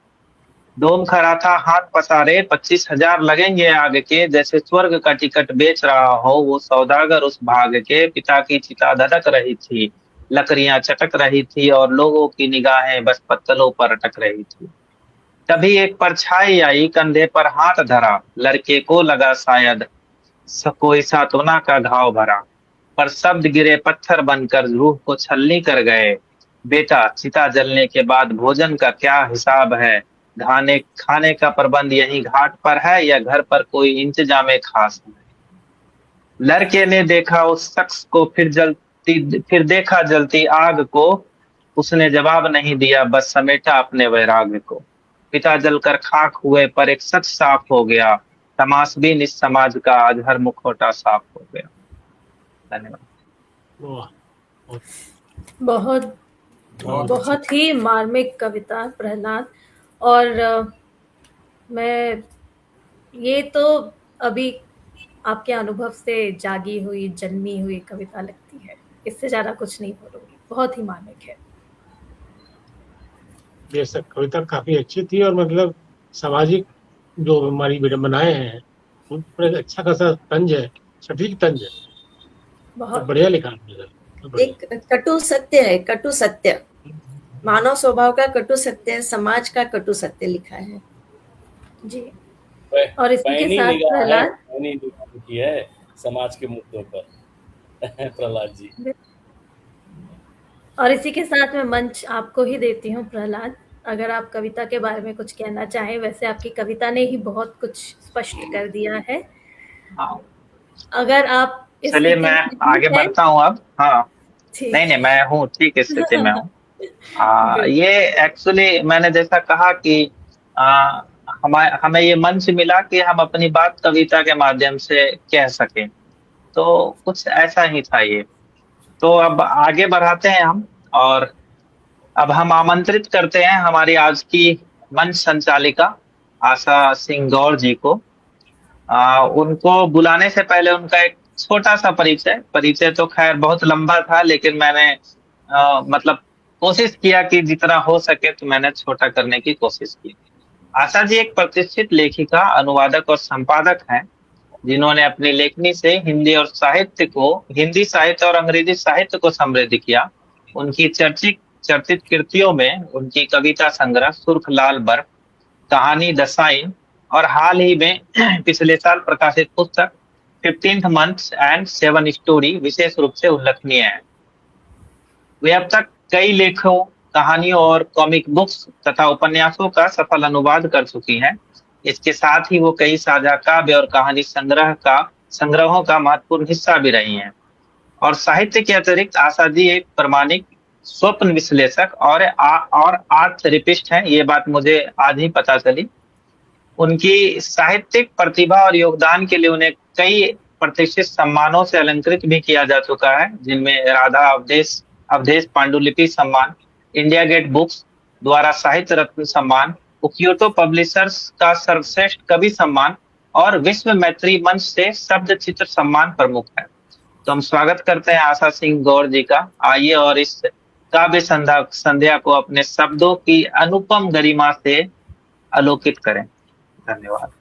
डोम खरा था हाथ पसारे 25,000 लगेंगे आग के, जैसे स्वर्ग का टिकट बेच रहा हो वो सौदागर उस भाग के। पिता की चिता धधक रही थी, लकड़ियां चटक रही थी और लोगों की निगाहें बस पत्तलों पर अटक रही थी। तभी एक परछाई आई, कंधे पर हाथ धरा, लड़के को लगा शायद कोई सातोना का घाव भरा, पर शब्द गिरे पत्थर बनकर रूह को छलनी कर गए। बेटा चिता जलने के बाद भोजन का क्या हिसाब है, खाने का प्रबंध यही घाट पर है या घर पर कोई इंतजाम खास है। लड़के ने देखा उस शख्स को, फिर देखा जलती आग को, उसने जवाब नहीं दिया बस समेटा अपने वैराग्य को। पिता जलकर खाक हुए पर एक सच साफ हो गया, तमाशबीन इस समाज का आज हर मुखौटा साफ हो गया। धन्यवाद। बहुत बहुत ही मार्मिक कविता प्रहलाद। और मैं ये तो अभी आपके अनुभव से जागी हुई, जन्मी हुई कविता लगती है, इससे ज्यादा कुछ नहीं बोलूंगी। बहुत ही मार्मिक है। ये सब कविता काफी अच्छी थी और मतलब सामाजिक जो हमारी विडंबनाएं हैं उन पर अच्छा खासा तंज है, सटीक तंज है। बहुत बढ़िया लिखा आपने। एक कटु सत्य है, कटु सत्य, मानव स्वभाव का कटु सत्य, समाज का कटु सत्य लिखा है जी। और इसके साथ प्रहलाद की है समाज के मुद्दों पर प्रहलाद जी। और इसी के साथ मैं मंच आपको ही देती हूँ प्रहलाद, अगर आप कविता के बारे में कुछ कहना चाहें। वैसे आपकी कविता ने ही बहुत कुछ स्पष्ट कर दिया है। अगर आप चलिए मैं आगे बढ़ता हूँ अब। हाँ नहीं मैं हूँ ठीक स्थिति में हूँ। ये एक्चुअली मैंने जैसा कहा कि हमें ये मंच मिला कि हम अपनी बात कविता के माध्यम से कह सकें। तो कुछ ऐसा ही था ये। तो अब आगे बढ़ाते हैं हम, और अब हम आमंत्रित करते हैं हमारी आज की मंच संचालिका आशा सिंह गौर जी को। उनको बुलाने से पहले उनका एक छोटा सा परिचय तो खैर बहुत लंबा था, लेकिन मैंने मतलब कोशिश किया कि जितना हो सके तो मैंने छोटा करने की कोशिश की। आशा जी एक प्रतिष्ठित लेखिका, अनुवादक और संपादक हैं, जिन्होंने अपनी लेखनी से हिंदी साहित्य और अंग्रेजी साहित्य को समृद्ध किया। उनकी चर्चित कृतियों में उनकी कविता संग्रह सुर्ख लाल बर्फ, कहानी द साइन और हाल ही में पिछले साल प्रकाशित पुस्तक 15th Month एंड 7 स्टोरी विशेष रूप से उल्लेखनीय है। वे अब तक कई लेखों, कहानियों और कॉमिक बुक्स तथा उपन्यासों का सफल अनुवाद कर चुकी हैं। इसके साथ ही वो कई साझा काव्य और कहानी संग्रहों का महत्वपूर्ण हिस्सा भी रही हैं। और साहित्य के अतिरिक्त आशा जी एक प्रामाणिक स्वप्न विश्लेषक और आर्ट थेरेपिस्ट हैं। ये बात मुझे आज ही पता चली। उनकी साहित्यिक प्रतिभा और योगदान के लिए उन्हें कई प्रतिष्ठित सम्मानों से अलंकृत भी किया जा चुका है, जिनमें राधा अवधेश पांडुलिपि सम्मान, इंडिया गेट बुक्स द्वारा साहित्य रत्न सम्मान, उकियोटो पब्लिशर्स का सर्वश्रेष्ठ कवि सम्मान और विश्व मैत्री मंच से शब्द चित्र सम्मान प्रमुख है। तो हम स्वागत करते हैं आशा सिंह गौर जी का। आइए और इस काव्य संध्या को अपने शब्दों की अनुपम गरिमा से आलोकित करें। धन्यवाद।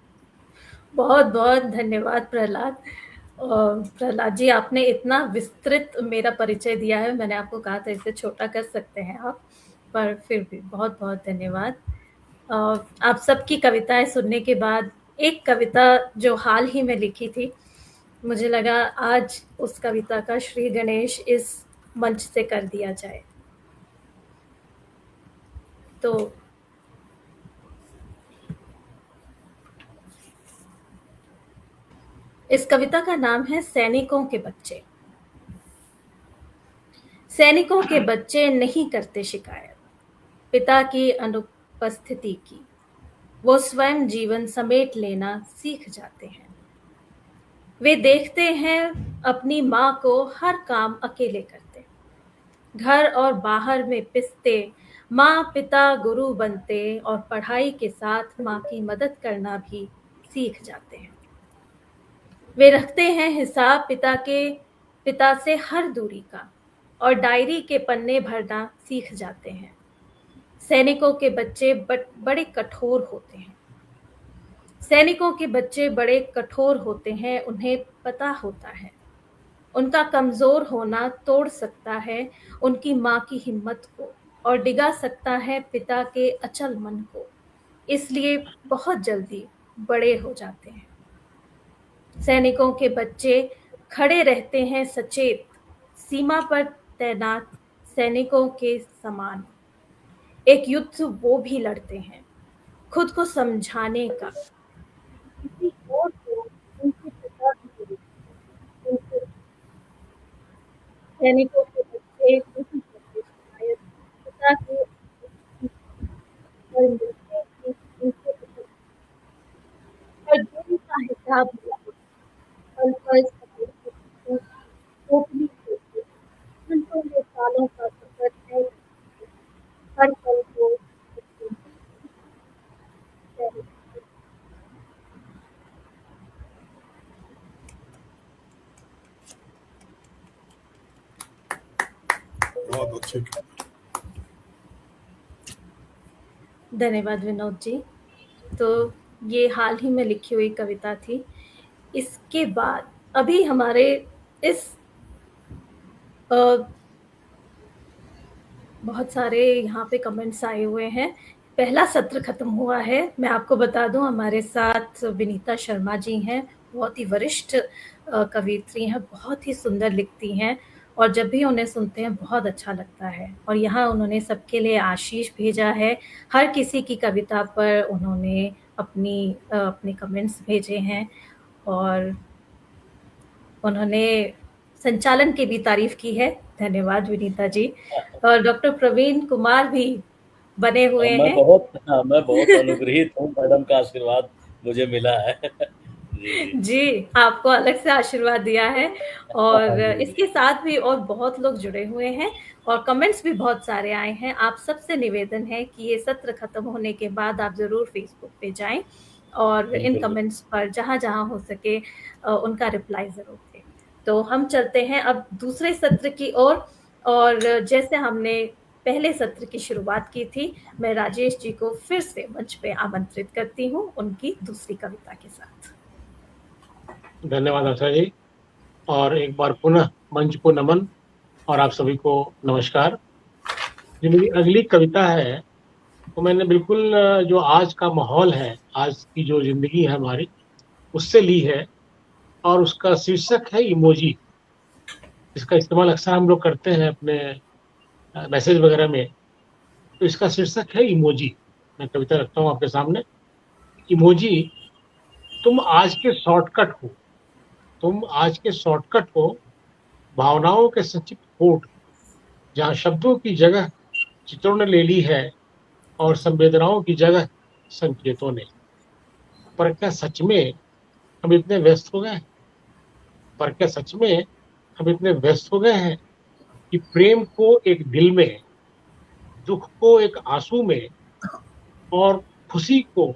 बहुत बहुत धन्यवाद प्रहलाद। प्रहलाद जी, आपने इतना विस्तृत मेरा परिचय दिया है। मैंने आपको कहा था इसे छोटा कर सकते हैं आप, पर फिर भी बहुत बहुत धन्यवाद। आप सबकी कविताएं सुनने के बाद एक कविता जो हाल ही में लिखी थी, मुझे लगा आज उस कविता का श्री गणेश इस मंच से कर दिया जाए। तो इस कविता का नाम है सैनिकों के बच्चे। सैनिकों के बच्चे नहीं करते शिकायत पिता की अनुपस्थिति की, वो स्वयं जीवन समेट लेना सीख जाते हैं। वे देखते हैं अपनी माँ को हर काम अकेले करते, घर और बाहर में पिसते, माँ पिता गुरु बनते और पढ़ाई के साथ माँ की मदद करना भी सीख जाते हैं। वे रखते हैं हिसाब पिता से हर दूरी का और डायरी के पन्ने भरना सीख जाते हैं। सैनिकों के बच्चे बड़े कठोर होते हैं। सैनिकों के बच्चे बड़े कठोर होते हैं। उन्हें पता होता है उनका कमजोर होना तोड़ सकता है उनकी माँ की हिम्मत को और डिगा सकता है पिता के अचल मन को, इसलिए बहुत जल्दी बड़े हो जाते हैं। सैनिकों के बच्चे खड़े रहते हैं सचेत, सीमा पर तैनात सैनिकों के समान। एक युद्ध वो भी लड़ते हैं खुद को समझाने का। किसी और को उनके पिता की सैनिकों के बच्चे नहीं करते शिकायत पिता के और मिलते हैं उनके पिता और दिन का हिसाब खोपड़ी खोलते, घंटों में सालों का सफर है, हर पल को बहुत अच्छे। धन्यवाद विनोद जी। तो ये हाल ही में लिखी हुई कविता थी। इसके बाद अभी हमारे इस बहुत सारे यहाँ पे कमेंट्स आए हुए हैं। पहला सत्र खत्म हुआ है। मैं आपको बता दूं हमारे साथ विनीता शर्मा जी हैं, बहुत ही वरिष्ठ कवियत्री हैं, बहुत ही सुंदर लिखती हैं और जब भी उन्हें सुनते हैं बहुत अच्छा लगता है। और यहाँ उन्होंने सबके लिए आशीष भेजा है। हर किसी की कविता पर उन्होंने अपने कमेंट्स भेजे हैं और उन्होंने संचालन की भी तारीफ की है। धन्यवाद विनीता जी। और डॉक्टर प्रवीण कुमार भी बने हुए हैं। मैं बहुत अनुग्रहित हूँ, मैडम का आशीर्वाद मुझे मिला है। जी जी, आपको अलग से आशीर्वाद दिया है और जी। इसके साथ भी और बहुत लोग जुड़े हुए हैं और कमेंट्स भी बहुत सारे आए हैं। आप सबसे निवेदन है कि ये सत्र खत्म होने के बाद आप ज़रूर फेसबुक पे जाएँ और इन बिल्कुल। कमेंट्स पर जहाँ-जहाँ हो सके उनका रिप्लाई ज़रूर दें। तो हम चलते हैं अब दूसरे सत्र की ओर और जैसे हमने पहले सत्र की शुरुआत की थी, मैं राजेश जी को फिर से मंच पे आमंत्रित करती हूँ उनकी दूसरी कविता के साथ। धन्यवाद आशा जी, और एक बार पुनः मंच को नमन और आप सभी को नमस्कार। जो मेरी अगली कविता है तो मैंने बिल्कुल जो आज का माहौल है, आज की जो जिंदगी है हमारी, उससे ली है और उसका शीर्षक है इमोजी। इसका इस्तेमाल अक्सर हम लोग करते हैं अपने मैसेज वगैरह में। तो इसका शीर्षक है इमोजी। मैं कविता रखता हूँ आपके सामने। इमोजी, तुम आज के शॉर्टकट हो, तुम आज के शॉर्टकट हो, भावनाओं के संक्षिप्त कोड, जहाँ शब्दों की जगह चित्रों ने ले ली है और संवेदनाओं की जगह संकेतों ने। पर क्या सच में हम इतने व्यस्त हो गए हैं? पर क्या सच में हम इतने व्यस्त हो गए हैं कि प्रेम को एक दिल में, दुख को एक आंसू में और खुशी को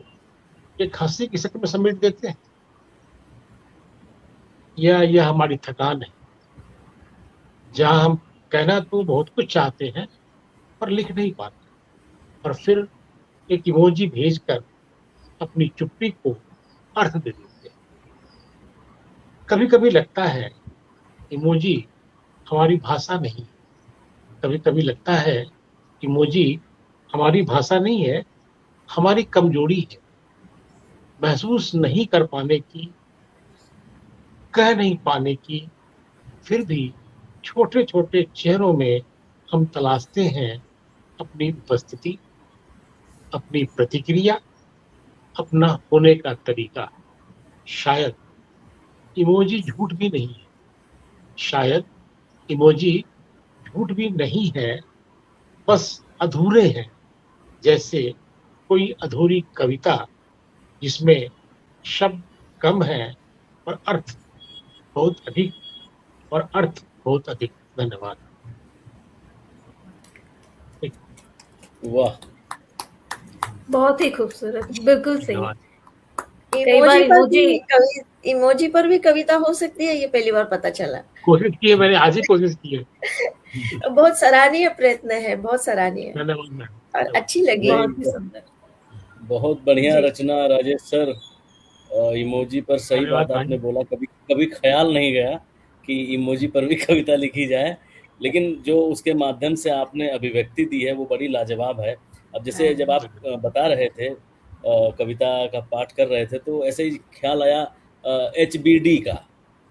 एक हंसी की शक्ल में समेट देते हैं? यह हमारी थकान है, जहाँ हम कहना तो बहुत कुछ चाहते हैं पर लिख नहीं पाते, और फिर एक इमोजी भेजकर अपनी चुप्पी को अर्थ दे देते हैं। कभी कभी लगता है इमोजी हमारी भाषा नहीं। कभी कभी लगता है इमोजी हमारी भाषा नहीं है, हमारी कमजोरी है। महसूस नहीं कर पाने की, कह नहीं पाने की, फिर भी छोटे छोटे चेहरों में हम तलाशते हैं अपनी उपस्थिति, अपनी प्रतिक्रिया, अपना होने का तरीका। शायद इमोजी झूठ भी नहीं है, शायद इमोजी झूठ भी नहीं है, बस अधूरे हैं, जैसे कोई अधूरी कविता जिसमें शब्द कम है और अर्थ बहुत अधिक, और अर्थ बहुत अधिक। धन्यवाद। वाह, बहुत ही खूबसूरत, बिल्कुल सही। धन्यवाद। कई बार इमोजी पर भी कविता हो सकती है, ये पहली बार पता चला। कोशिश की है मैंने, आज ही कोशिश की है। बहुत सराहनीय प्रयत्न है, बहुत सराहनीय धन्यवाद मैम। और अच्छी लगी। बहुत ही सुंदर, बहुत बढ़िया जी। रचना राजेश सर। इमोजी पर सही धन्यवाद बात भाई। आपने बोला, कभी कभी ख्याल नहीं गया कि इमोजी पर भी कविता लिखी जाए, लेकिन जो उसके माध्यम से आपने अभिव्यक्ति दी है वो बड़ी लाजवाब है। अब जैसे जब आप बता रहे थे, कविता का पाठ कर रहे थे, तो ऐसे ही ख्याल आया HBD का,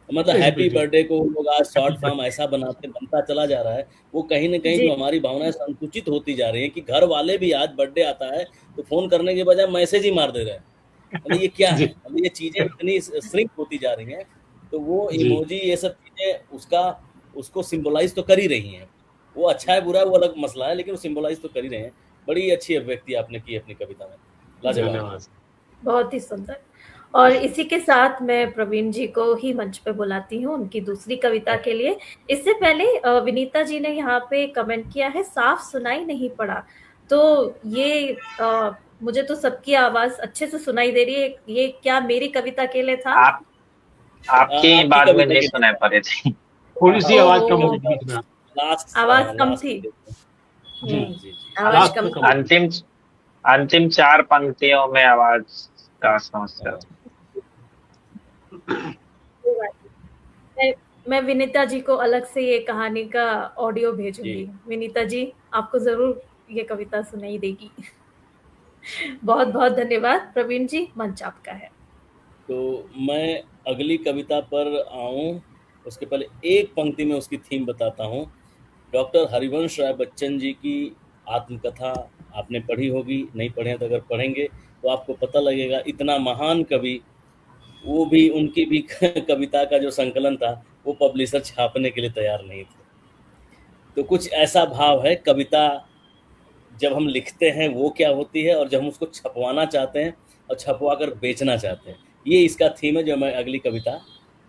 मतलब हैप्पी HBD। बर्थडे को लोग आज शॉर्ट फॉर्म ऐसा बनता चला जा रहा है। वो कहीं ना कहीं जी। जो हमारी भावनाएं संकुचित होती जा रही हैं कि घर वाले भी आज बर्थडे आता है तो फोन करने के बजाय मैसेज ही मार दे रहे हैं। मतलब ये क्या है, मतलब ये चीजें इतनी श्रिंक होती जा रही हैं। तो वो जी। इमोजी ये सब चीजें उसको सिंबलाइज तो कर ही रही हैं। वो अच्छा है बुरा है वो अलग मसला है, लेकिन वो सिंबलाइज तो कर ही रहे हैं। बड़ी अच्छी अभिव्यक्ति आपने की अपनी कविता में, लाजवाब। धन्यवाद। बहुत ही सुंदर। और इसी के साथ मैं प्रवीण जी को ही मंच पे बुलाती हूँ उनकी दूसरी कविता के लिए। इससे पहले विनीता जी ने यहाँ पे कमेंट किया है, साफ सुनाई नहीं पड़ा। तो ये मुझे तो सबकी आवाज अच्छे से सुनाई दे रही है। ये क्या मेरी कविता के लिए था? आपकी बाद में नहीं सुनाई पड़े थे। थोड़ी सी आवाज कम हो गई थी। आवाज कम थी। जी। आवाज कम। अंतिम 4 पंक्तियों में आवाज का समस्या। मैं विनीता जी को अलग से ये कहानी का ऑडियो भेजूंगी। विनीता जी, आपको जरूर ये कविता सुनाई देगी। बहुत बहुत धन्यवाद। प्रवीण जी, मंच आपका है। तो मैं अगली कविता पर आऊं उसके पहले एक पंक्ति में उसकी थीम बताता हूं। डॉक्टर हरिवंश राय बच्चन जी की आत्मकथा आपने पढ़ी होगी, नहीं पढ़े तो अगर पढ़ेंगे तो आपको पता लगेगा। इतना महान कवि, वो भी, उनकी भी कविता का जो संकलन था वो पब्लिशर छापने के लिए तैयार नहीं थे। तो कुछ ऐसा भाव है कविता जब हम लिखते हैं वो क्या होती है, और जब हम उसको छपवाना चाहते हैं और छपवा कर बेचना चाहते हैं। ये इसका थीम है जो मैं अगली कविता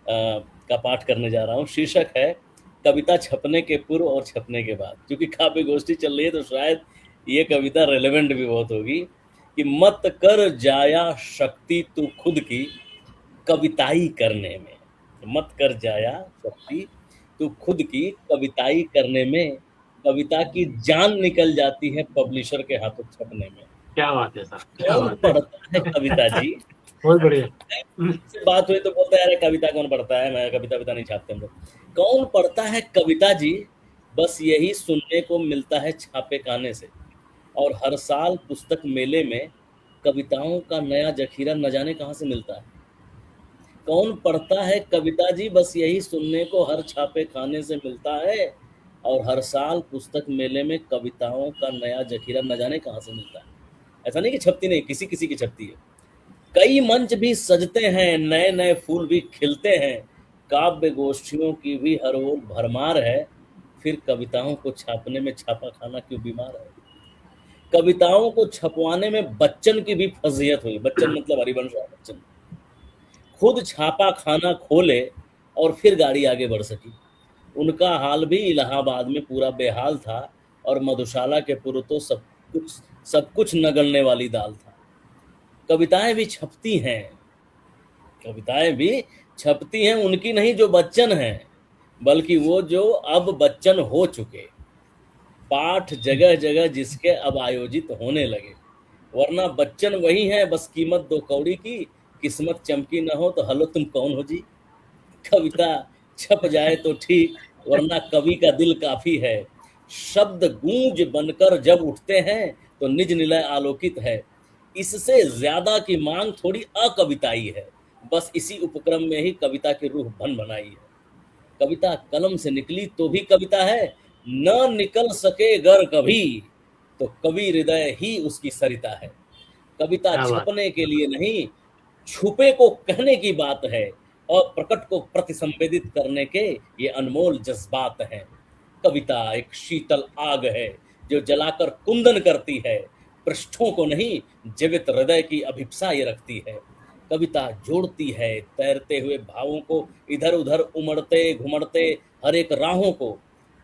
का पाठ करने जा रहा हूँ। शीर्षक है कविता छपने के पूर्व और छपने के बाद। क्योंकि काव्य गोष्ठी चल रही है तो शायद ये कविता रेलेवेंट भी बहुत होगी कि मत कर जाया शक्ति तू खुद की कविताई करने में। मत कर जाया शक्ति तू खुद की कविताई करने में, कविता की जान निकल जाती है पब्लिशर के हाथों छपने में। क्या बात है साहब, क्या कौन बात है। पढ़ता है कविता जी? बहुत बढ़िया। से बात हुई तो बोलते हैं अरे कविता कौन पढ़ता है, मैं कविता नहीं छापते हम लोग। कौन पढ़ता है कविता जी? बस यही सुनने को मिलता है छापे खाने से। और हर साल पुस्तक मेले में कविताओं का नया जखीरा न जाने कहाँ से मिलता है। कौन पढ़ता है कविता जी? बस यही सुनने को हर छापे खाने से मिलता है। और हर साल पुस्तक मेले में कविताओं का नया जखीरा न जाने कहाँ से मिलता है। ऐसा नहीं कि छपती नहीं, किसी किसी की छपती है। कई मंच भी सजते हैं, नए नए फूल भी खिलते हैं, काव्य गोष्ठियों की भी हर ओर भरमार है। फिर कविताओं को छापने में छापा खाना क्यों बीमार है? कविताओं को छपवाने में बच्चन की भी फजीहत हुई। बच्चन मतलब हरिवंश राय बच्चन। खुद छापा खाना खोले और फिर गाड़ी आगे बढ़ सकी। उनका हाल भी इलाहाबाद में पूरा बेहाल था, और मधुशाला के पूर्व तो सब कुछ नगलने वाली दाल था। कविताएं भी छपती हैं, कविताएं भी छपती हैं, उनकी नहीं जो बच्चन हैं, बल्कि वो जो अब बच्चन हो चुके। पाठ जगह जगह जिसके अब आयोजित होने लगे। वरना बच्चन वही हैं, बस कीमत 2 कौड़ी की। किस्मत चमकी न हो तो हलो तुम कौन हो जी। कविता छप जाए तो ठीक, वरना कवि का दिल काफी है। शब्द गूंज बनकर जब उठते हैं तो निज निलय आलोकित है। इससे ज्यादा की मांग थोड़ी अकविताई है। बस इसी उपक्रम में ही कविता की रूह बन बनाई है। कविता कलम से निकली तो भी कविता है, न निकल सके गर कभी तो कवि हृदय ही उसकी सरिता है। कविता क्या बात। छपने के लिए नहीं, छुपे को कहने की बात है, और प्रकट को प्रतिसंवेदित करने के ये अनमोल जज्बात हैं। कविता एक शीतल आग है जो जलाकर कुंदन करती है। पृष्ठों को नहीं, जीवित हृदय की अभिप्सा ये रखती है। कविता जोड़ती है तैरते हुए भावों को, इधर उधर उमड़ते घुमड़ते हर एक राहों को।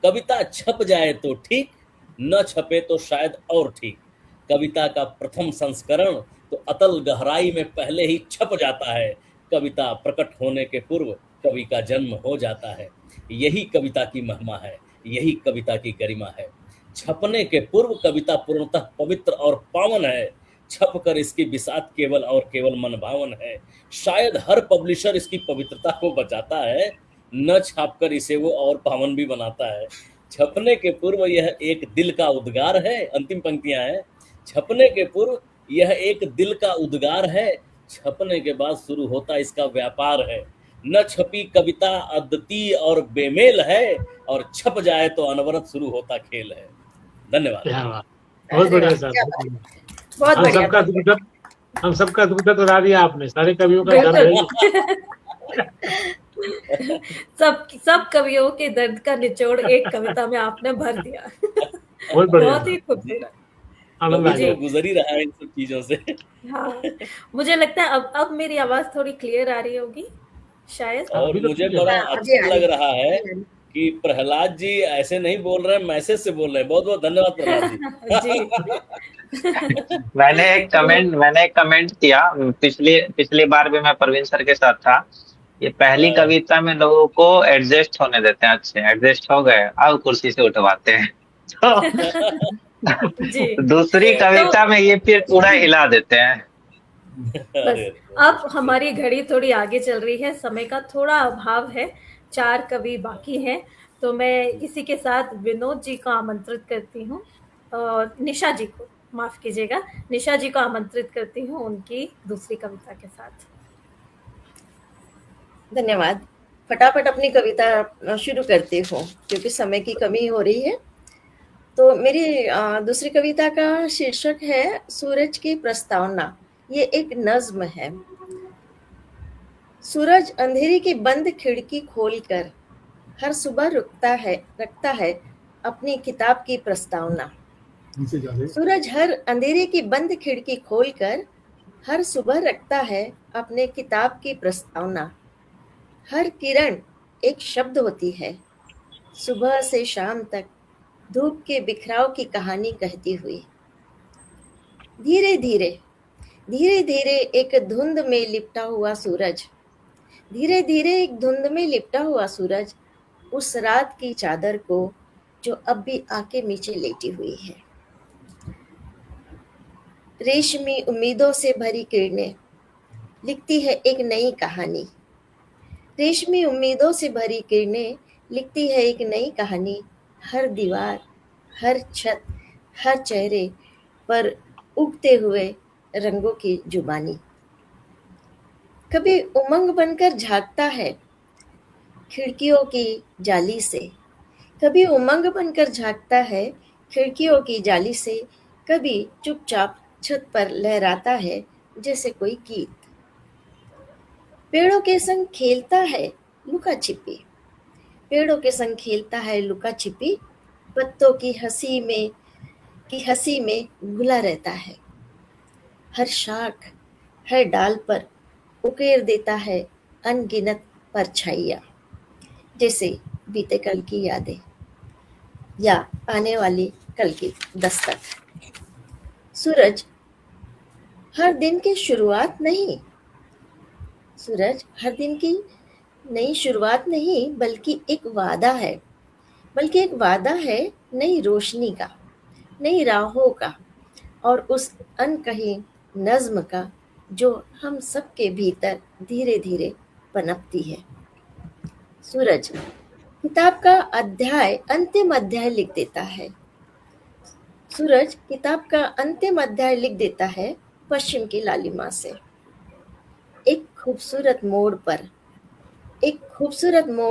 कविता छप जाए तो ठीक, न छपे तो शायद और ठीक। कविता का प्रथम संस्करण तो अतल गहराई में पहले ही छप जाता है। कविता प्रकट होने के पूर्व कवि का जन्म हो जाता है। यही कविता की महिमा है, यही कविता की गरिमा है। छपने के पूर्व कविता पूर्णतः पवित्र और पावन है। छपकर इसकी बिसात केवल और केवल मनभावन है। शायद हर पब्लिशर इसकी पवित्रता को बचाता है, न छापकर इसे वो और पावन भी बनाता है। छपने के पूर्व यह एक दिल का उद्गार है। अंतिम पंक्तियां हैं। छपने के पूर्व यह एक दिल का उद्गार है, छपने के बाद शुरू होता इसका व्यापार है। न छपी कविता अद्वितीय और बेमेल है, और छप जाए तो अनवरत शुरू होता खेल है। धन्यवाद। क्या बात, बहुत बढ़िया साहब, क्या बहुत बात। बढ़िया। बहुत हम बढ़िया। सबका दुख दर्द, हम सबका दुख दर्द उड़ा दिया आपने। सारे कवियों का दर्द है। सब कवियों के दर्द का निचोड़ एक कविता में आपने भर दिया। बहुत बढ़िया, बहुत ही खूबसूरत। आनंद आ कवि गया। तो गुजर ही रहा है इन सब चीजों से। हाँ, मुझे लगता है अब मेरी आवाज थोड़ी क्लियर आ रही होगी शायद। और अभी तो मुझे ठीक है। बड़ा अभी अच्छा आ लग रही रहा है है। कि प्रहलाद जी ऐसे नहीं बोल रहे हैं, मैसेज से बोल रहे हैं। बहुत बहुत धन्यवाद प्रहलाद जी। जी। मैंने एक कमेंट किया। पिछली बार भी मैं प्रवीण सर के साथ था। ये पहली कविता में लोगों को एडजस्ट होने देते हैं, अच्छे एडजस्ट हो गए, अब कुर्सी से उठवाते हैं। जी, तो दूसरी कविता में ये फिर पूरा हिला देते हैं। बस अब हमारी घड़ी थोड़ी आगे चल रही है, समय का थोड़ा अभाव है, 4 कवि बाकी हैं, तो मैं इसी के साथ विनोद जी को आमंत्रित करती हूँ, और निशा जी को, माफ कीजिएगा, निशा जी को आमंत्रित करती हूँ उनकी दूसरी कविता के साथ। धन्यवाद। फटाफट अपनी कविता शुरू करती हूँ क्योंकि समय की कमी हो रही है। तो मेरी दूसरी कविता का शीर्षक है सूरज की प्रस्तावना। ये एक नज्म है। सूरज अंधेरी की बंद खिड़की खोलकर हर सुबह रखता है अपनी किताब की प्रस्तावना। नीचे जा रहे। सूरज हर अंधेरे की बंद खिड़की खोलकर हर सुबह रखता है अपने किताब की प्रस्तावना। हर किरण एक शब्द होती है, सुबह से शाम तक धूप के बिखराव की कहानी कहती हुई। धीरे धीरे धीरे धीरे एक धुंध में लिपटा हुआ सूरज, धीरे धीरे एक धुंध में लिपटा हुआ सूरज उस रात की चादर को जो अब भी आके नीचे लेटी हुई है। रेशमी उम्मीदों से भरी किरणें लिखती है एक नई कहानी। रेशमी उम्मीदों से भरी किरणें लिखती है एक नई कहानी। हर दीवार, हर छत, हर चेहरे पर उगते हुए रंगों की जुबानी। कभी उमंग बनकर झांकता है खिड़कियों की जाली से, कभी उमंग बनकर झांकता है खिड़कियों की जाली से, कभी चुपचाप छत पर लहराता है जैसे कोई गीत। पेड़ों के संग खेलता है लुका छिपी, पेड़ों के संग खेलता है लुका छिपी, पत्तों की हंसी में घुला रहता है। हर शाख, हर डाल पर उकेर देता है अनगिनत परछाइयाँ, जैसे बीते कल की यादें या आने वाली कल की दस्तक। सूरज हर दिन की शुरुआत नहीं, सूरज हर दिन की नई शुरुआत नहीं, बल्कि एक वादा है, बल्कि एक वादा है नई रोशनी का, नई राहों का और उस अनकही नज्म का जो हम सबके भीतर धीरे धीरे पनपती है। सूरज किताब का अंतिम अध्याय लिख देता है। सूरज किताब का अंतिम अध्याय लिख देता है पश्चिम की लालिमा से। एक खूबसूरत मोड़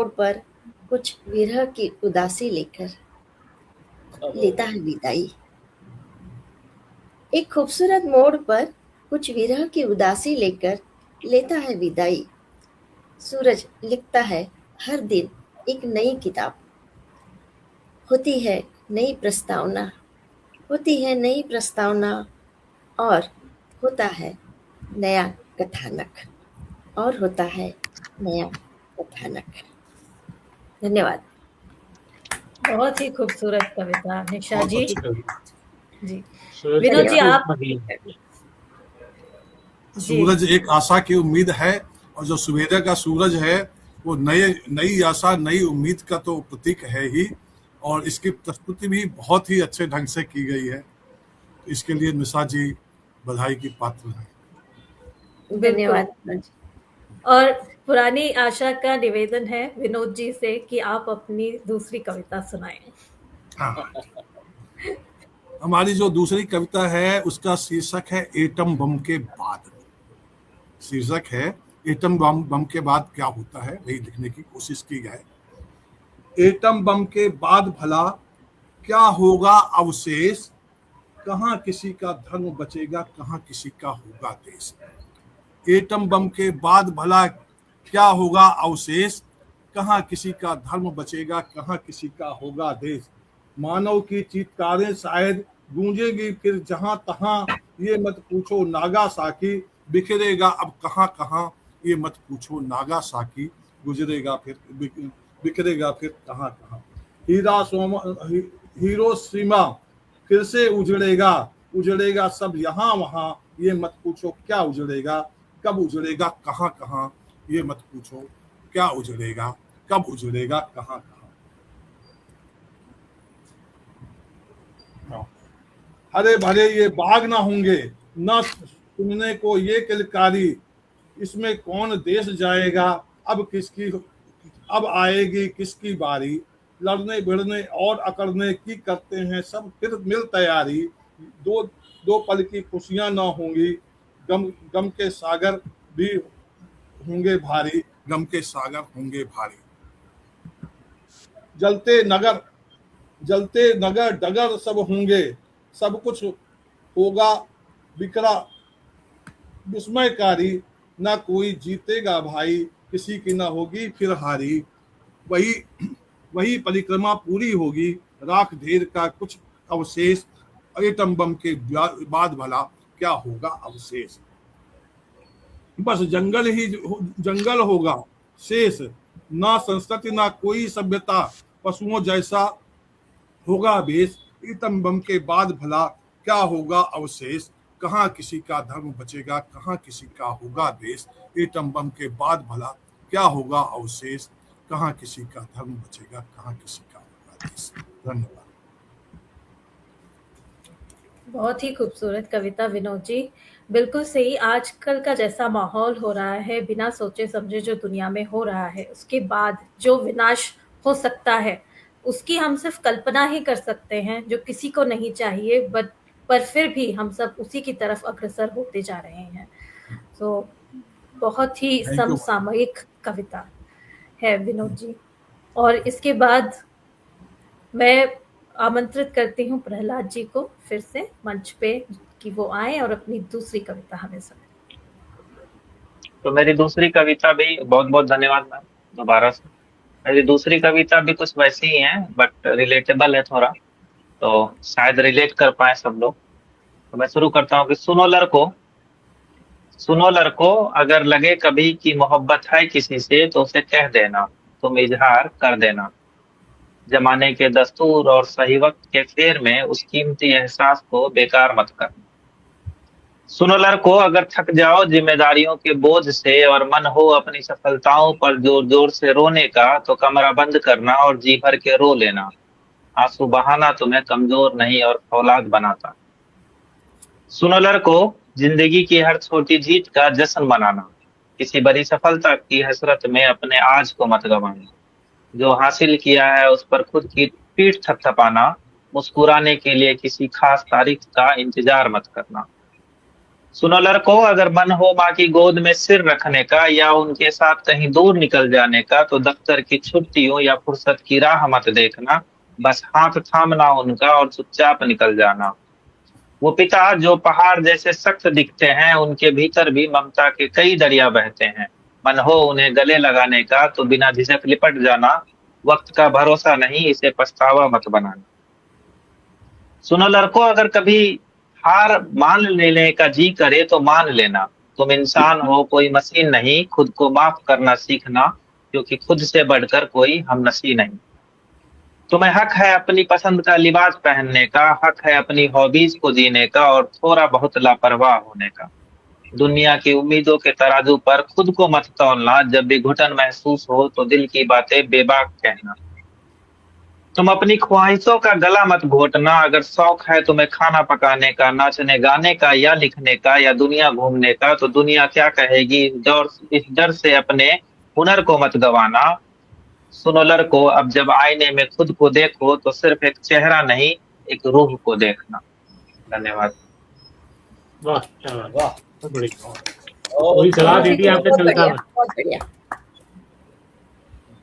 पर कुछ विरह की उदासी लेकर लेता है विदाई। एक खूबसूरत मोड़ पर कुछ विरह की उदासी लेकर लेता है विदाई। सूरज लिखता है हर दिन एक नई किताब, होती है नई प्रस्तावना, होती है नई प्रस्तावना और होता है नया कथानक, और होता है नया कथानक। धन्यवाद। बहुत ही खूबसूरत कविता निशा जी। जी सूरज विनोद की जी आप सूरज एक आशा की उम्मीद है, और जो सवेरे का सूरज है वो नई आशा, नई उम्मीद का तो प्रतीक है ही, और इसकी प्रस्तुति भी बहुत ही अच्छे ढंग से की गई है। तो इसके लिए निशा जी बधाई की पात्र हैं। धन्यवाद। और पुरानी आशा का निवेदन है विनोद जी से कि आप अपनी दूसरी कविता सुनाएं। हाँ। हमारी जो दूसरी कविता है उसका शीर्षक है एटम बम के बाद। शीर्षक है एटम बम के बाद क्या होता है, वही लिखने की कोशिश की है। एटम बम के बाद भला क्या होगा अवशेष, कहाँ किसी का धर्म बचेगा, कहाँ किसी का होगा देश। एटम बम के बाद भला क्या होगा अवशेष, कहाँ किसी का धर्म बचेगा, कहाँ किसी का होगा देश। मानव की चीत्कारें शायद गूंजेगी फिर जहां तहां, ये मत पूछो नागासाकी बिखरेगा अब कहां कहां, ये मत पूछो नागासाकी गुजरेगा फिर बिखरेगा फिर कहां कहां। हिरोशिमा फिर से उजड़ेगा सब यहाँ वहां, ये मत पूछो क्या उजड़ेगा, कब उजड़ेगा कहां कहां, ये मत पूछो क्या उजड़ेगा, कब उजड़ेगा कहां कहां। हरे भरे ये बाग ना होंगे, न सुनने को ये किलकारी, इसमें कौन देश जाएगा, अब आएगी किसकी बारी। लड़ने भिड़ने और अकड़ने की करते हैं सब फिर मिल तैयारी, दो पल की खुशियां ना होंगी, गम के सागर भी होंगे भारी, गम के सागर होंगे भारी। जलते नगर डगर सब होंगे, सब कुछ होगा बिखरा विस्मयकारी, ना कोई जीतेगा भाई, किसी की ना होगी फिर हारी। वही परिक्रमा पूरी होगी, राख ढेर का कुछ अवशेष, एटम बम के बाद भला क्या होगा अवशेष। बस जंगल होगा शेष, ना संस्कृति ना कोई सभ्यता, पशुओं जैसा होगा भेष। एटम बम के बाद भला क्या होगा अवशेष, कहाँ किसी का धर्म बचेगा, कहाँ किसी का होगा देश। एटम बम के बाद भला क्या होगा अवशेष, कहाँ किसी का धर्म बचेगा, कहाँ किसी का होगा देश। धन्यवाद। बहुत ही खूबसूरत कविता विनोद जी, बिल्कुल सही। आजकल का जैसा माहौल हो रहा है, बिना सोचे समझे जो दुनिया में हो रहा है, उसके बाद जो विनाश हो सकता है उसकी हम सिर्फ कल्पना ही कर सकते हैं, जो किसी को नहीं चाहिए, बट पर फिर भी हम सब उसी की तरफ अग्रसर होते जा रहे हैं। तो बहुत ही समसामयिक कविता है विनोद जी। और इसके बाद मैं आमंत्रित करती हूँ प्रहलाद जी को फिर से मंच पे कि वो आए और अपनी दूसरी कविता हमें सुनाएं। तो मेरी दूसरी कविता भी, बहुत बहुत धन्यवाद मैम दोबारा से। मेरी दूसरी कविता भी कुछ वैसी ही है बट रिलेटेबल है थोड़ा, तो शायद रिलेट कर पाए सब लोग। तो मैं शुरू करता हूँ कि सुनो लड़को, अगर लगे कभी कि मोहब्बत है किसी से तो उसे कह देना, तुम इजहार कर देना। जमाने के दस्तूर और सही वक्त के फेर में उस कीमती एहसास को बेकार मत करना। सुनो लड़को, अगर थक जाओ जिम्मेदारियों के बोझ से और मन हो अपनी सफलताओं पर जोर जोर से रोने का, तो कमरा बंद करना और जी भर के रो लेना। आंसू बहाना तुम्हें कमजोर नहीं और फौलाद बनाता। सुनो लड़को, जिंदगी की हर छोटी जीत का जश्न मनाना, किसी बड़ी सफलता की हसरत में अपने आज को मत गंवाना। जो हासिल किया है उस पर खुद की पीठ थपथपाना, मुस्कुराने के लिए किसी खास तारीख का इंतजार मत करना। सुनो लड़को, अगर मन हो माँ की गोद में सिर रखने का या उनके साथ कहीं दूर निकल जाने का, तो दफ्तर की छुट्टियों या फुर्सत की राह मत देखना, बस हाथ थामना उनका और चुपचाप निकल जाना। वो पिता जो पहाड़ जैसे सख्त दिखते हैं, उनके भीतर भी ममता के कई दरिया बहते हैं। मन हो उन्हें गले लगाने का तो बिना झिझक लिपट जाना, वक्त का भरोसा नहीं इसे पछतावा मत बनाना। सुनो लड़को, अगर कभी हार मान लेने का जी करे तो मान लेना, तुम इंसान हो कोई मशीन नहीं, खुद को माफ करना सीखना, क्योंकि खुद से बढ़कर कोई हमनसी नहीं। तुम्हें हक है अपनी पसंद का लिबास पहनने का, हक है अपनी हॉबीज को जीने का और थोड़ा बहुत लापरवाह होने का। दुनिया की उम्मीदों के तराजू पर खुद को मत तौलना, जब भी घुटन महसूस हो तो दिल की बातें बेबाक कहना। तुम अपनी ख्वाहिशों का गला मत घोटना, अगर शौक है तुम्हें खाना पकाने का, नाचने गाने का या लिखने का या दुनिया घूमने का, तो दुनिया क्या कहेगी इस डर से अपने हुनर को मत गवाना। सुनो लड़को, अब जब आईने में खुद को देखो तो सिर्फ एक चेहरा नहीं, एक रूह को देखना। धन्यवाद। वाह क्या बात, वाह, बहुत बढ़िया। और वही सलाह दी थी आपने कविता में। बहुत बढ़िया।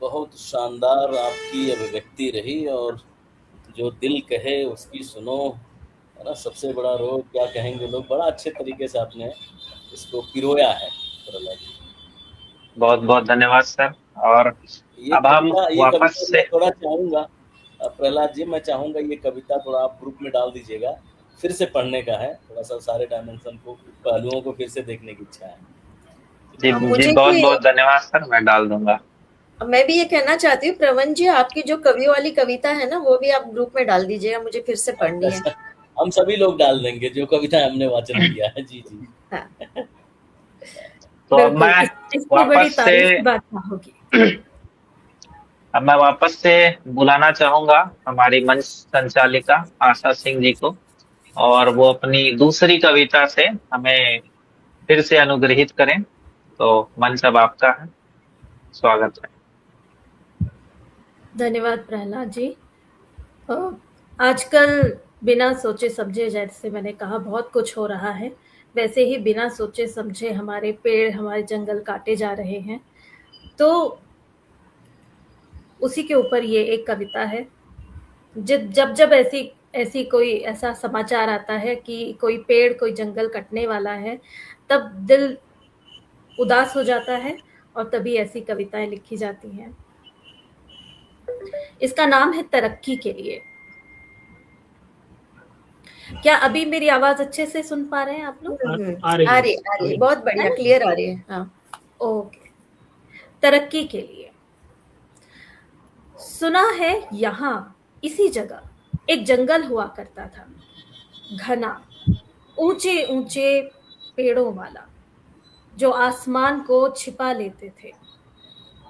बहुत शानदार आपकी अभिव्यक्ति रही, और जो दिल कहे उसकी सुनो, है ना, सबसे बड़ा रोग क्या कहेंगे लोग। बड़ा अच्छे तरीके से आपने इसको पिरोया है प्रहलाद जी। बहुत बहुत धन्यवाद सर। और अब हम वापस से थोड़ा चाहूंगा प्रहलाद जी, मैं चाहूंगा ये कविता थोड़ा आप ग्रुप में डाल दीजिएगा, फिर से पढ़ने का है, थोड़ा सा सारे डायमेंशन को, पहलुओं को फिर से देखने की इच्छा है। जी बहुत बहुत धन्यवाद सर, मैं डाल दूंगा। मैं भी ये कहना चाहती हूँ प्रवन जी, आपकी जो कवियों वाली कविता है ना, वो भी आप ग्रुप में डाल दीजिएगा, मुझे फिर से पढ़नी है। हम सभी लोग डाल देंगे जो कविता हमने वाचन किया है। जी जी। हाँ। तो अब मैं वापस से बुलाना चाहूंगा हमारी मंच संचालिका आशा सिंह जी को, और वो अपनी दूसरी कविता से हमें फिर से अनुग्रहित करें। तो मंच अब आपका है, स्वागत है। धन्यवाद प्रहलाद जी। आजकल बिना सोचे समझे, जैसे मैंने कहा, बहुत कुछ हो रहा है, वैसे ही बिना सोचे समझे हमारे पेड़, हमारे जंगल काटे जा रहे हैं। तो उसी के ऊपर ये एक कविता है। जब ऐसी कोई ऐसा समाचार आता है कि कोई पेड़, कोई जंगल कटने वाला है, तब दिल उदास हो जाता है और तभी ऐसी कविताएं लिखी जाती हैं। इसका नाम है तरक्की के लिए। क्या अभी मेरी आवाज अच्छे से सुन पा रहे हैं आप लोग? आ रही आ है। रही है, बहुत बढ़िया, क्लियर आ रही है। हाँ, ओके। तरक्की के लिए सुना है यहाँ इसी जगह एक जंगल हुआ करता था, घना, ऊंचे ऊंचे पेड़ों वाला, जो आसमान को छिपा लेते थे।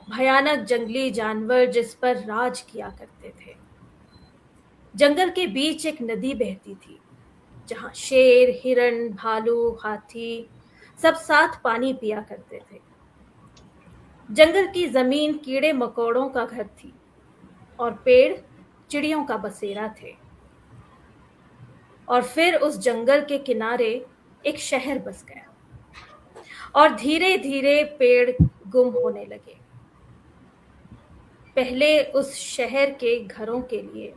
भयानक जंगली जानवर जिस पर राज किया करते थे। जंगल के बीच एक नदी बहती थी, जहां शेर, हिरण, भालू, हाथी सब साथ पानी पिया करते थे। जंगल की जमीन कीड़े मकोड़ों का घर थी और पेड़ चिड़ियों का बसेरा थे। और फिर उस जंगल के किनारे एक शहर बस गया और धीरे धीरे पेड़ गुम होने लगे। पहले उस शहर के घरों के लिए,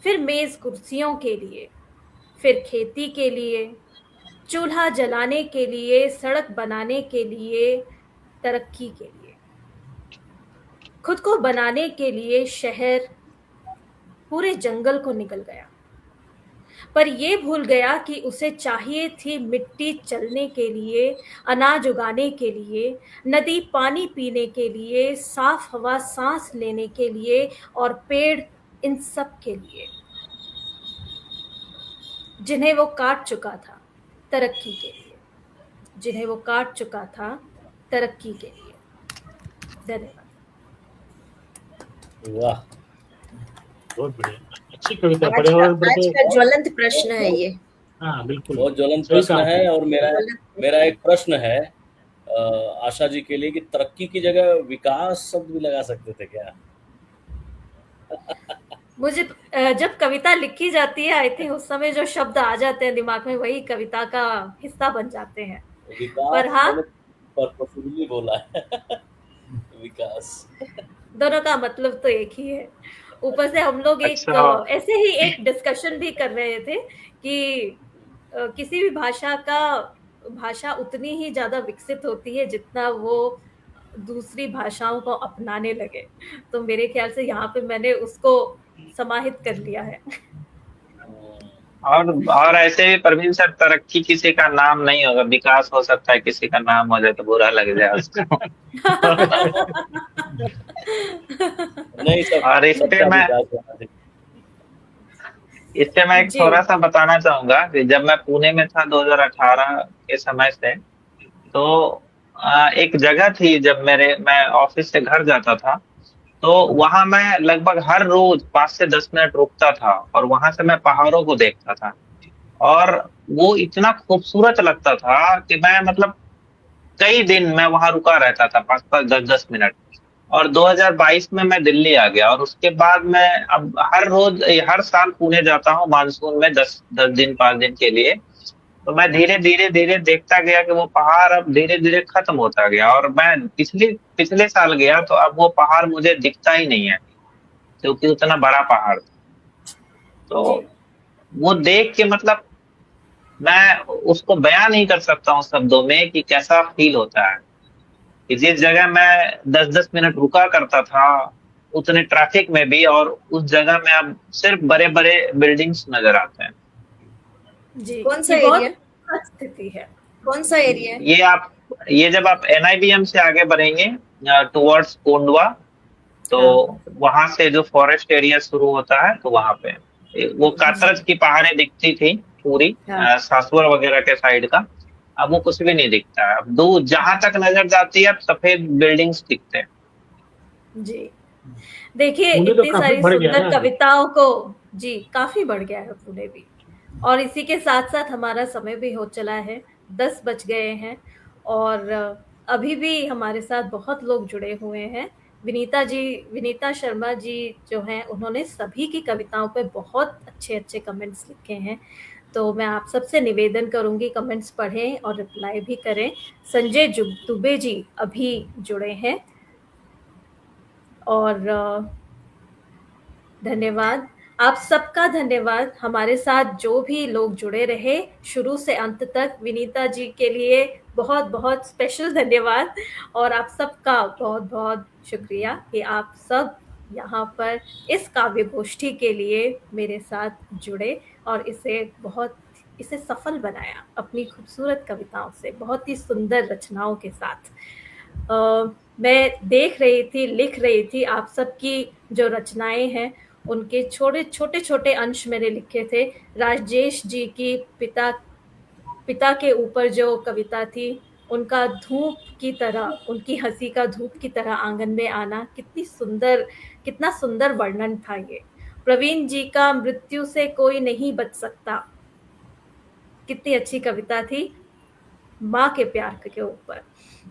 फिर मेज कुर्सियों के लिए, फिर खेती के लिए, चूल्हा जलाने के लिए, सड़क बनाने के लिए, तरक्की के लिए, खुद को बनाने के लिए शहर पूरे जंगल को निगल गया। पर ये भूल गया कि उसे चाहिए थी मिट्टी चलने के लिए, अनाज उगाने के लिए, नदी पानी पीने के लिए, साफ हवा सांस लेने के लिए और पेड़ इन सब के लिए, जिन्हें वो काट चुका था तरक्की के लिए, जिन्हें वो काट चुका था तरक्की के लिए। धन्यवाद। वाह, बहुत बढ़िया, अच्छी कविता। आज पर्यावरण पर का तो ज्वलंत प्रश्न है ये। हाँ बिल्कुल बहुत ज्वलंत सही प्रश्न कहा है। आपने। और मेरा एक प्रश्न है आशा जी के लिए कि तरक्की की जगह विकास शब्द भी लगा सकते थे क्या? मुझे जब कविता लिखी जाती है, आई थिंक उस समय जो शब्द आ जाते हैं दिमाग में वही कविता का हिस्सा बन जाते हैं। विकास पर हाँ, मैंने पर्पसफुली बोला है विकास। दोनों का मतलब तो एक ही है। ऊपर से हम लोग एक अच्छा, ऐसे ही एक डिस्कशन भी कर रहे थे कि किसी भी भाषा उतनी ही ज्यादा विकसित होती है जितना वो दूसरी भाषाओं को अपनाने लगे। तो मेरे ख्याल से यहाँ पे मैंने उसको समाहित कर लिया है। और ऐसे भी प्रवीण सर, तरक्की किसी का नाम नहीं होगा, विकास हो सकता है किसी का नाम हो जाए तो बुरा लग जाए उसको। नहीं, और सबका विकास होना चाहिए। इससे मैं एक जी। थोड़ा सा बताना चाहूंगा कि जब मैं पुणे में था 2018 के समय से, तो एक जगह थी, जब मैं ऑफिस से घर जाता था तो वहां मैं लगभग हर रोज 5 से 10 मिनट रुकता था और वहां से मैं पहाड़ों को देखता था। और वो इतना खूबसूरत लगता था कि मैं मतलब कई दिन मैं वहां रुका रहता था, 5 5 10 10 मिनट। और 2022 में मैं दिल्ली आ गया और उसके बाद मैं अब हर साल पुणे जाता हूँ मानसून में 10 10 दिन 5 दिन के लिए। तो मैं धीरे धीरे धीरे देखता गया कि वो पहाड़ अब धीरे धीरे खत्म होता गया, और मैं पिछले पिछले साल गया तो अब वो पहाड़ मुझे दिखता ही नहीं है, क्योंकि उतना बड़ा पहाड़ था। तो जी। वो देख के मतलब मैं उसको बयान नहीं कर सकता हूँ शब्दों में कि कैसा फील होता है कि जिस जगह मैं 10 10 मिनट रुका करता था उतने ट्रैफिक में भी, और उस जगह में अब सिर्फ बड़े बड़े बिल्डिंग्स नजर आते हैं। जी, कौन सा ये बहुत एरिया? दुखद स्थिति है। कौन सा एरिया है? ये जब आप NIBM से आगे बढ़ेंगे टुवर्ड्स कोंडवा, तो वहां से जो फॉरेस्ट एरिया शुरू होता है, तो वहां पे वो कातरज की पहाड़ें दिखती थी पूरी, हाँ। सासवर वगैरह के साइड का। अब वो कुछ भी नहीं दिखता है, अब दूर जहां तक नजर जाती है सफेद बिल्डिंग्स दिखते हैं। जी, देखिए पुणे तो इतनी काफी सारी बढ़ गया सुंदर ना। कविताओं को, जी काफी बढ़ गया है पुणे भी। और इसी के साथ साथ हमारा समय भी हो चला है, 10 बज गए हैं और अभी भी हमारे साथ बहुत लोग जुड़े हुए हैं। विनीता शर्मा जी जो हैं, उन्होंने सभी की कविताओं पे बहुत अच्छे अच्छे कमेंट्स लिखे हैं। तो मैं आप सबसे निवेदन करूंगी कमेंट्स पढ़ें और रिप्लाई भी करें। संजय दुबे जी अभी जुड़े हैं और धन्यवाद, आप सबका धन्यवाद। हमारे साथ जो भी लोग जुड़े रहे शुरू से अंत तक, विनीता जी के लिए बहुत बहुत स्पेशल धन्यवाद। और आप सबका बहुत बहुत शुक्रिया कि आप सब यहाँ पर इस काव्य गोष्ठी के लिए मेरे साथ जुड़े और इसे सफल बनाया अपनी खूबसूरत कविताओं से, बहुत ही सुंदर रचनाओं के साथ। मैं देख रही थी, लिख रही थी, आप सबकी जो रचनाएं हैं उनके छोटे छोटे अंश मैंने लिखे थे। राजेश जी की पिता के ऊपर जो कविता थी, उनका धूप की तरह, उनकी हंसी का धूप की तरह आंगन में आना, कितना सुंदर वर्णन था ये। प्रवीण जी का मृत्यु से कोई नहीं बच सकता, कितनी अच्छी कविता थी माँ के प्यार के ऊपर।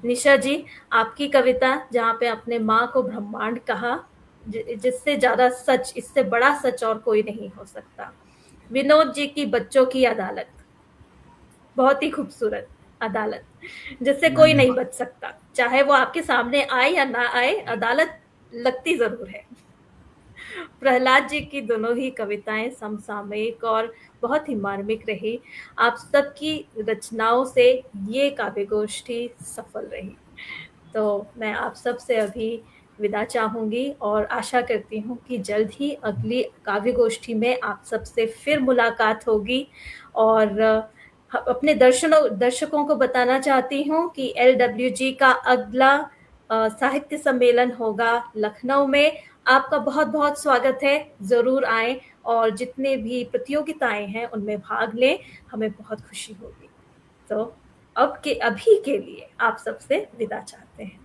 निशा जी, आपकी कविता जहाँ पे अपने माँ को ब्रह्मांड कहा, जिससे ज्यादा सच, इससे बड़ा सच और कोई नहीं हो सकता। विनोद जी की बच्चों की अदालत, बहुत ही खूबसूरत अदालत, जिससे कोई नहीं बच सकता, चाहे वो आपके सामने आए या ना आए, अदालत लगती जरूर है। प्रहलाद जी की दोनों ही कविताएं समसामयिक और बहुत ही मार्मिक रही। आप सबकी रचनाओं से ये काव्य गोष्ठी सफल रही। तो मैं आप सब से अभी विदा चाहूंगी और आशा करती हूँ कि जल्द ही अगली काव्य गोष्ठी में आप सबसे फिर मुलाकात होगी। और अपने दर्शकों को बताना चाहती हूँ कि LWG का अगला साहित्य सम्मेलन होगा लखनऊ में। आपका बहुत बहुत स्वागत है, जरूर आएं और जितने भी प्रतियोगिताएं हैं उनमें भाग लें, हमें बहुत खुशी होगी। तो अभी के लिए आप सबसे विदा चाहते हैं।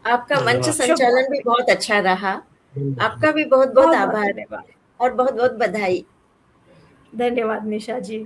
आपका मंच संचालन भी बहुत अच्छा रहा, आपका भी बहुत बहुत आभार धन्यवाद। और बहुत बहुत बधाई। धन्यवाद निशा जी।